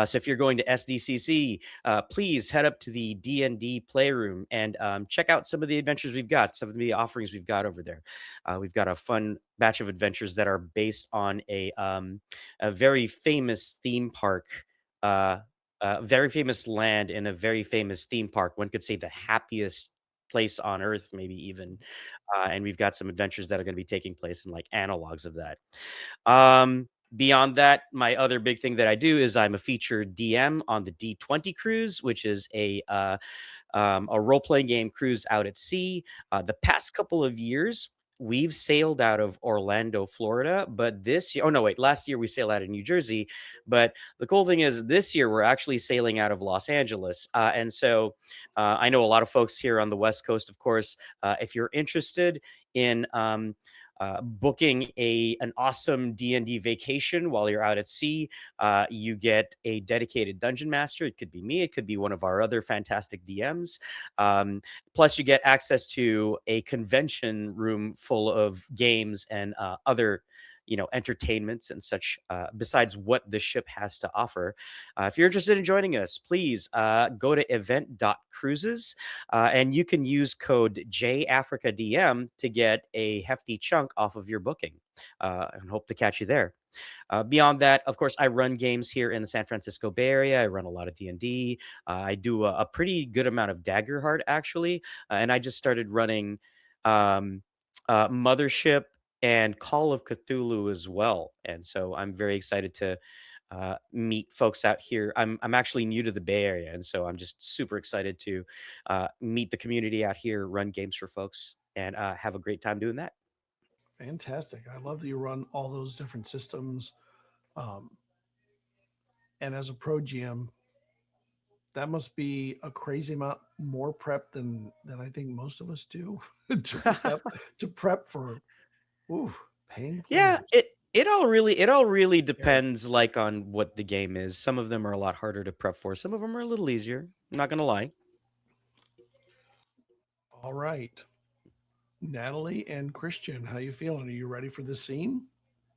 So if you're going to SDCC, please head up to the D&D Playroom and check out some of the adventures we've got, some of the offerings we've got over there. We've got a fun batch of adventures that are based on a very famous theme park, very famous land in a very famous theme park. One could say the happiest place on earth, maybe even. And we've got some adventures that are going to be taking place in like analogs of that. Beyond that, my other big thing that I do is I'm a featured DM on the D20 cruise, which is a role-playing game cruise out at sea. The past couple of years, we've sailed out of Orlando, Florida, but this year, last year we sailed out of New Jersey. But the cool thing is this year we're actually sailing out of Los Angeles. And so I know a lot of folks here on the West Coast, of course, if you're interested in booking an awesome D&D vacation while you're out at sea, you get a dedicated dungeon master. It could be me. It could be one of our other fantastic DMs. Plus, you get access to a convention room full of games and other entertainments and such, besides what the ship has to offer. If you're interested in joining us, please go to event.cruises and you can use code jayafricadm to get a hefty chunk off of your booking, and hope to catch you there. Beyond that, of course, I run games here in the San Francisco Bay Area. I run a lot of D&D. I do a pretty good amount of Daggerheart, actually. And I just started running Mothership and Call of Cthulhu as well. And so I'm very excited to meet folks out here. I'm actually new to the Bay Area, and so I'm just super excited to meet the community out here, run games for folks, and have a great time doing that. Fantastic. I love that you run all those different systems. And as a pro GM, that must be a crazy amount more prep than I think most of us do to prep for paying Yeah, players. it all really depends, like, on what the game is. Some of them are a lot harder to prep for. Some of them are a little easier. I'm not gonna lie. All right. Natalie and Christian, how you feeling? Are you ready for this scene?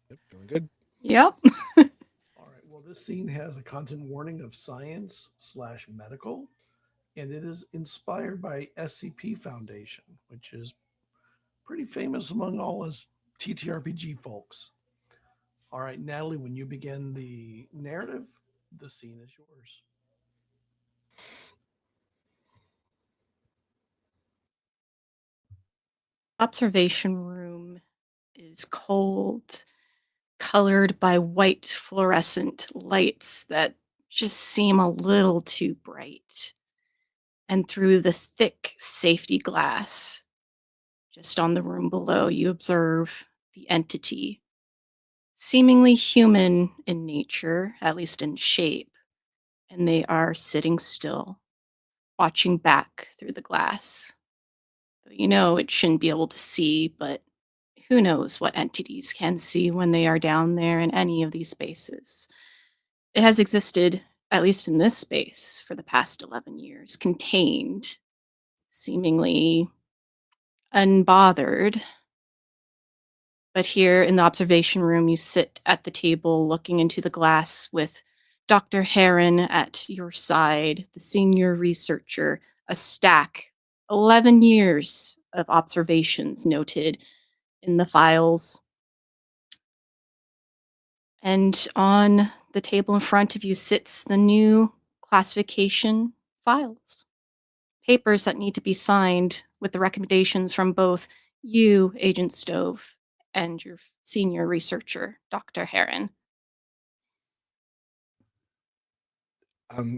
Yep, doing good. Yep. All right. Well, this scene has a content warning of science/medical, and it is inspired by SCP Foundation, which is pretty famous among all us TTRPG folks. All right, Natalie, when you begin the narrative, the scene is yours. Observation room is cold, colored by white fluorescent lights that just seem a little too bright. And through the thick safety glass, just on the room below, you observe the entity, seemingly human in nature, at least in shape, and they are sitting still, watching back through the glass. You know it shouldn't be able to see, but who knows what entities can see when they are down there in any of these spaces. It has existed, at least in this space, for the past 11 years, contained, seemingly unbothered. But here in the observation room, you sit at the table looking into the glass with Dr. Heron at your side, the senior researcher, a stack, 11 years of observations noted in the files. And on the table in front of you sits the new classification files, papers that need to be signed with the recommendations from both you, Agent Stove, and your senior researcher, Dr. Heron.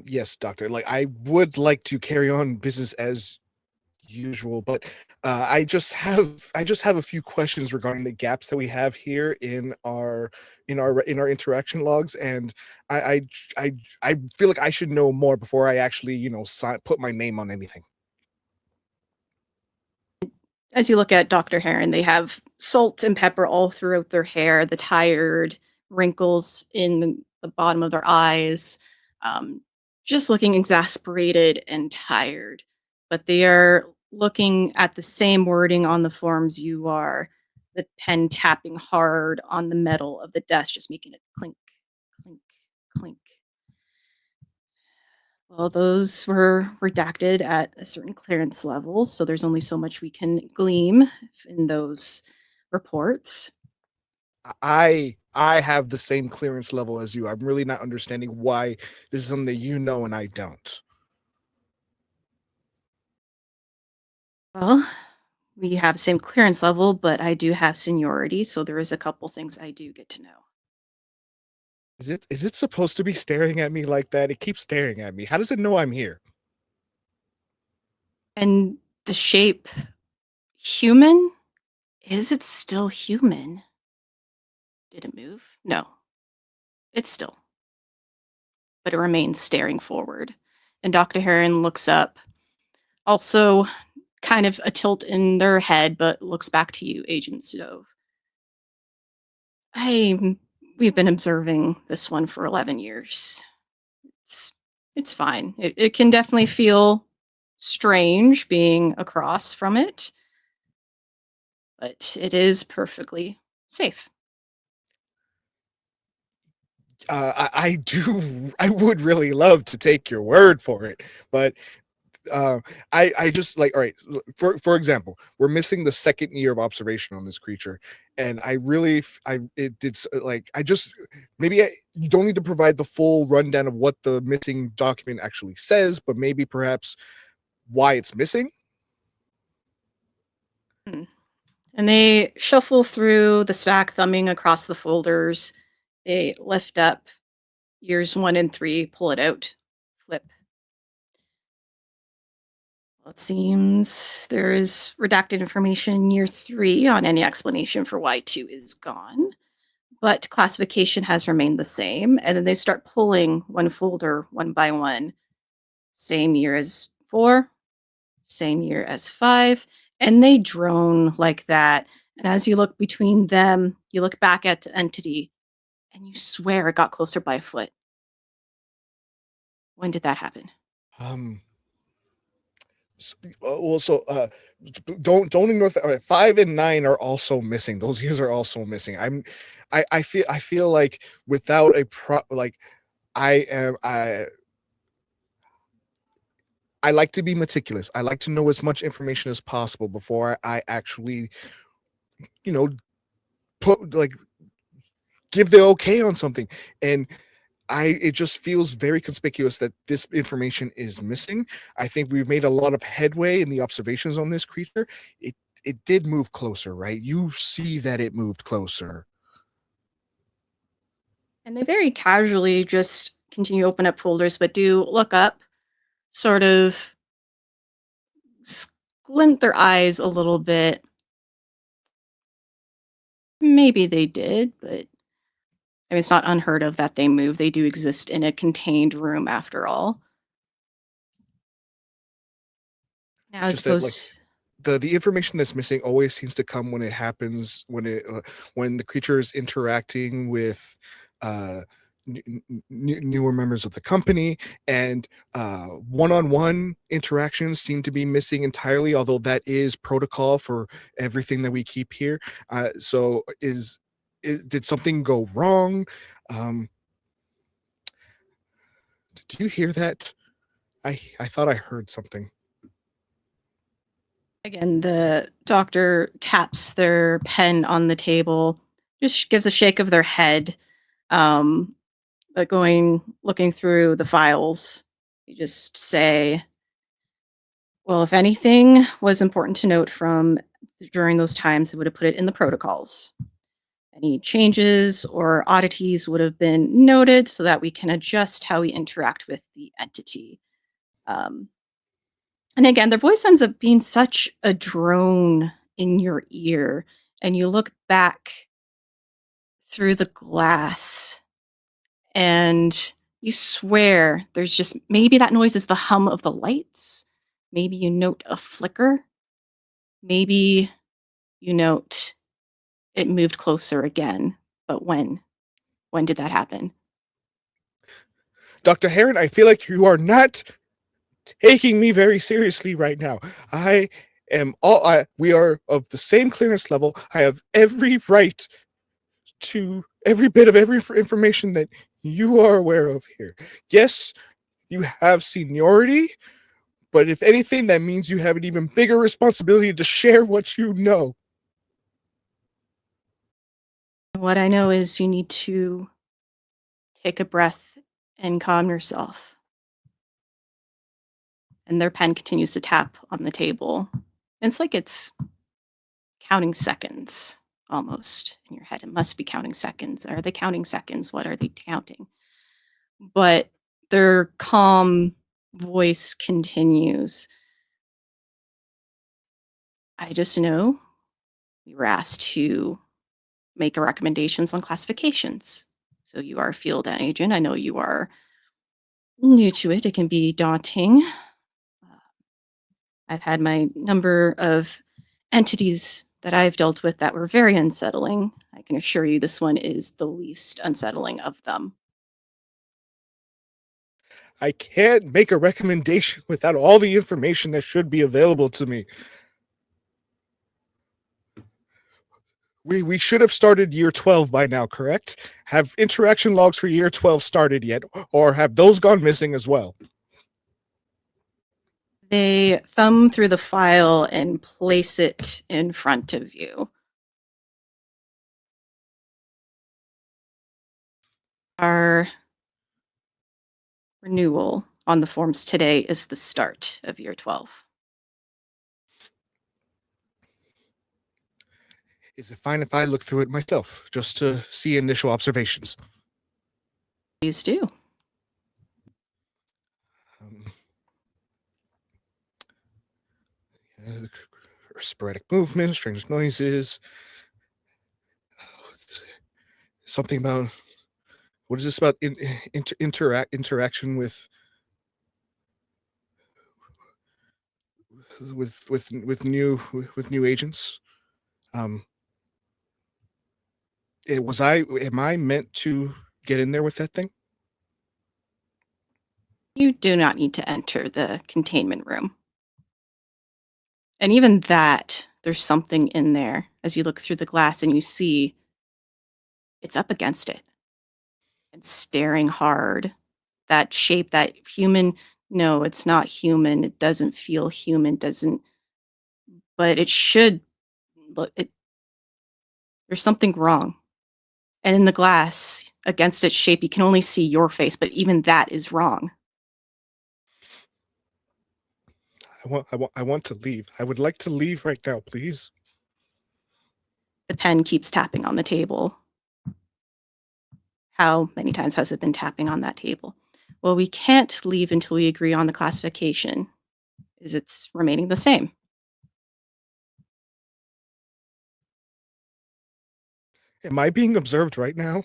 Yes, doctor. Like, I would like to carry on business as usual, but I just have a few questions regarding the gaps that we have here in our interaction logs, and I feel like I should know more before I actually put my name on anything. As you look at Dr. Heron, they have salt and pepper all throughout their hair, the tired wrinkles in the bottom of their eyes, just looking exasperated and tired. But they are looking at the same wording on the forms you are, the pen tapping hard on the metal of the desk, just making it clink, clink, clink. Well, those were redacted at a certain clearance level, so there's only so much we can glean in those reports. I have the same clearance level as you. I'm really not understanding why this is something that you know and I don't. Well, we have same clearance level, but I do have seniority, so there is a couple things I do get to know. Is it supposed to be staring at me like that? It keeps staring at me. How does it know I'm here? And the shape, human? Is it still human? Did it move? No. It's still. But it remains staring forward. And Dr. Heron looks up, also kind of a tilt in their head, but looks back to you, Agent Stove. We've been observing this one for 11 years. It's fine. It can definitely feel strange being across from it, but it is perfectly safe. I would really love to take your word for it, but I just like, all right, for example, we're missing the second year of observation on this creature, and I really it did like I just maybe you don't need to provide the full rundown of what the missing document actually says, but maybe perhaps why it's missing. And they shuffle through the stack, thumbing across the folders. They lift up years 1 and 3, pull it out, flip. Well, it seems there is redacted information year 3 on any explanation for why 2 is gone, but classification has remained the same. And then they start pulling one folder one by one. Same year as 4, same year as 5, and they drone like that. And as you look between them, you look back at the entity, and you swear it got closer by a foot. When did that happen? Don't ignore that. All right, 5 and 9 are also missing. Those years are also missing. I feel like without a I like to be meticulous. I like to know as much information as possible before I actually, give the okay on something. And it just feels very conspicuous that this information is missing. I think we've made a lot of headway in the observations on this creature. It did move closer, right? You see that it moved closer. And they very casually just continue to open up folders, but do look up, sort of squint their eyes a little bit. Maybe they did, but I mean, it's not unheard of that they move. They do exist in a contained room after all. Now, I Just that, suppose the information that's missing always seems to come when it happens when the creature is interacting with newer members of the company, and one-on-one interactions seem to be missing entirely, although that is protocol for everything that we keep here. So did something go wrong? Did you hear that? I thought I heard something. again, the doctor taps their pen on the table, just gives a shake of their head, but looking through the files, you just say, well, if anything was important to note from during those times, it would have put it in the protocols. Any changes or oddities would have been noted so that we can adjust how we interact with the entity. And again, their voice ends up being such a drone in your ear, and you look back through the glass and you swear there's just maybe that noise is the hum of the lights. Maybe you note a flicker. Maybe you note it moved closer again. But when? When did that happen? Dr. Heron, I feel like you are not taking me very seriously right now. We are of the same clearance level. I have every right to every bit of every information that you are aware of here. Yes, you have seniority, but if anything, that means you have an even bigger responsibility to share what you know. What I know is you need to take a breath and calm yourself. And their pen continues to tap on the table. It's like it's counting seconds almost in your head. It must be counting seconds. Are they counting seconds? What are they counting? But their calm voice continues. I just know we were asked to make recommendations on classifications. So you are a field agent. I know you are new to it. It can be daunting. I've had my number of entities that I've dealt with that were very unsettling. I I can assure you this one is the least unsettling of them. I can't make a recommendation without all the information that should be available to me. We should have started year 12 by now, correct? Have interaction logs for year 12 started yet, or have those gone missing as well? They thumb through the file and place it in front of you. Our renewal on the forms today is the start of year 12. Is it fine if I look through it myself, just to see initial observations? Please do. Sporadic movement, strange noises. Something about, what is this about? Interaction with new agents. Am I meant to get in there with that thing? You do not need to enter the containment room. And even that, there's something in there as you look through the glass and you see it's up against it and staring hard. That shape, that human, no, it's not human. It doesn't feel human, but it should look, there's something wrong. And in the glass, against its shape, you can only see your face, but even that is wrong. I want to leave. I would like to leave right now, please. The pen keeps tapping on the table. How many times has it been tapping on that table? Well, we can't leave until we agree on the classification. It's remaining the same. Am I being observed right now?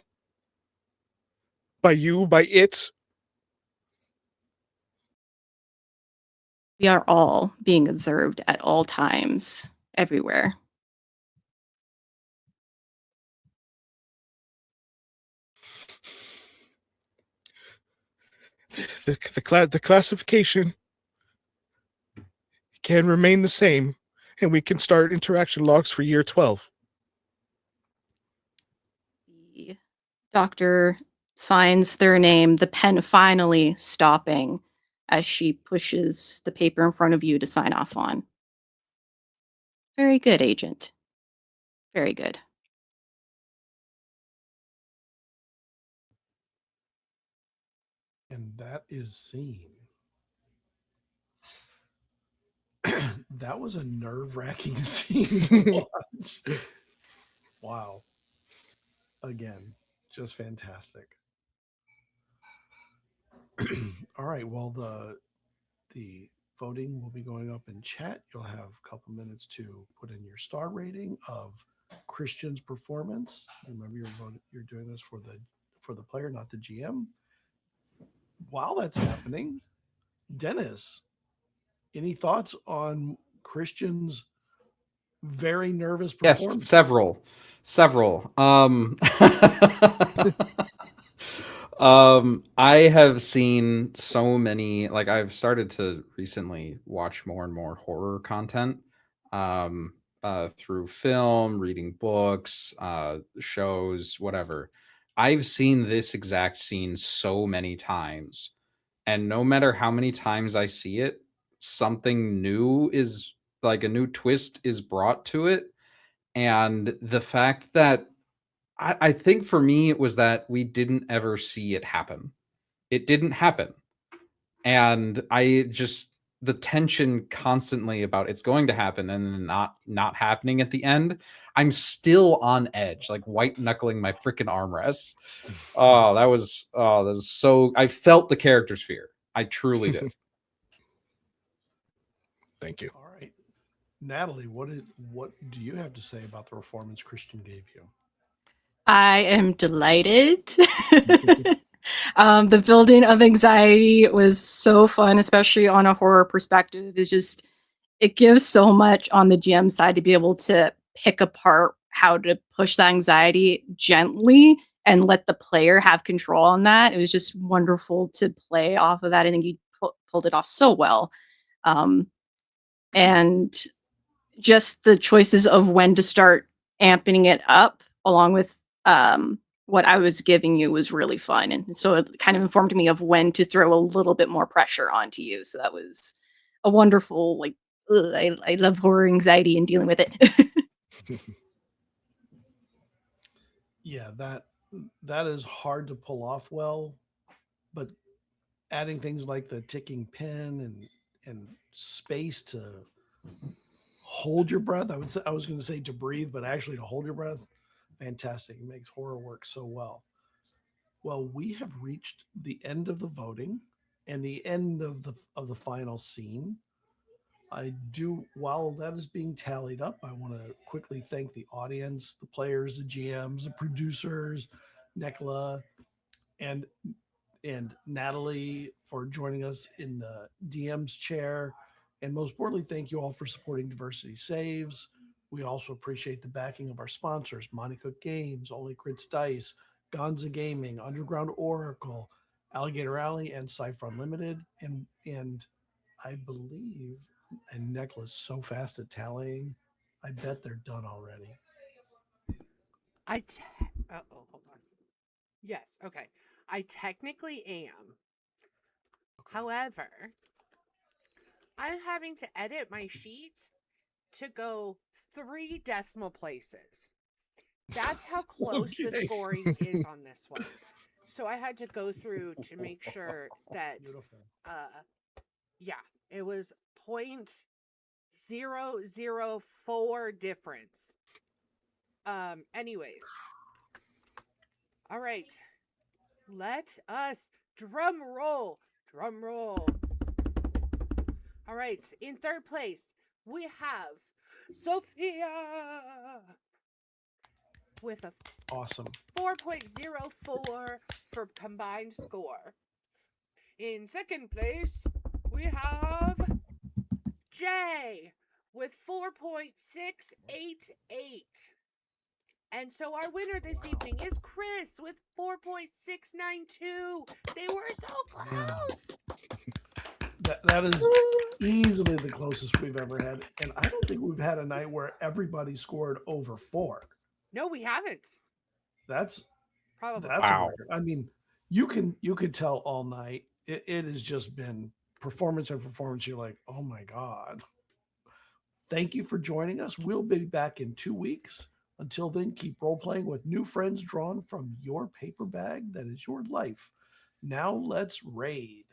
By you, by it? We are all being observed at all times, everywhere. The classification can remain the same, and we can start interaction logs for year 12. The doctor signs their name, the pen finally stopping as she pushes the paper in front of you to sign off on. Very good, Agent. Very good. And that is scene. That was a nerve-wracking scene to watch. Wow. Again, just fantastic. All right. Well, the voting will be going up in chat. You'll have a couple minutes to put in your star rating of Christian's performance. Remember, you're doing this for the player, not the GM. While that's happening, Dennis, any thoughts on Christian's very nervous performance? Yes, several. I have seen so many, like I've started to recently watch more and more horror content through film, reading books, shows, whatever. I've seen this exact scene so many times, and no matter how many times I see it, something new is, like, a new twist is brought to it. And the fact that I think for me it was that we didn't ever see it happen. It didn't happen. And the tension constantly about it's going to happen and then not happening at the end. I'm still on edge, like white knuckling my freaking armrests. That was so, I felt the character's fear. I truly did. Thank you. All right. Natalie, what do you have to say about the performance Christian gave you? I am delighted. The building of anxiety was so fun, especially on a horror perspective. It gives so much on the GM side to be able to pick apart how to push the anxiety gently and let the player have control on that. It was just wonderful to play off of that. I think you pulled it off so well. And just the choices of when to start amping it up along with what I was giving you was really fun. And so it kind of informed me of when to throw a little bit more pressure onto you. So that was a wonderful, like, I love horror anxiety and dealing with it. Yeah, that is hard to pull off well, but adding things like the ticking pin and space to hold your breath. I was going to say to breathe, but actually to hold your breath. Fantastic. It makes horror work so well. Well, we have reached the end of the voting and the end of the final scene. While that is being tallied up, I want to quickly thank the audience, the players, the GMs, the producers, Nicola, and Natalie for joining us in the DM's chair. And most importantly, thank you all for supporting Diversity Saves. We also appreciate the backing of our sponsors, Monte Cook Games, Only Crits Dice, Gonza Gaming, Underground Oracle, Alligator Alley, and SciFi Unlimited. And I believe, and Necklace so fast at tallying, I bet they're done already. Hold on. Yes, okay. I technically am. However, I'm having to edit my sheet to go 3 decimal places. That's how close the Okay. scoring is on this one. So I had to go through to make sure that Beautiful. yeah, it was 0.004 difference. Anyways. All right. Let us drum roll. Drum roll. All right. In third place, we have Sophia with a Awesome. 4.04 for combined score. In second place, we have Jay with 4.688. And so our winner this evening is Chris with 4.692. They were so close. That is easily the closest we've ever had. And I don't think we've had a night where everybody scored over 4. No, we haven't. That's Probably. a Wow. record. I mean, you could tell all night. It has just been performance after performance. You're like, oh my God. Thank you for joining us. We'll be back in 2 weeks. Until then, keep role playing with new friends drawn from your paper bag that is your life. Now let's raid.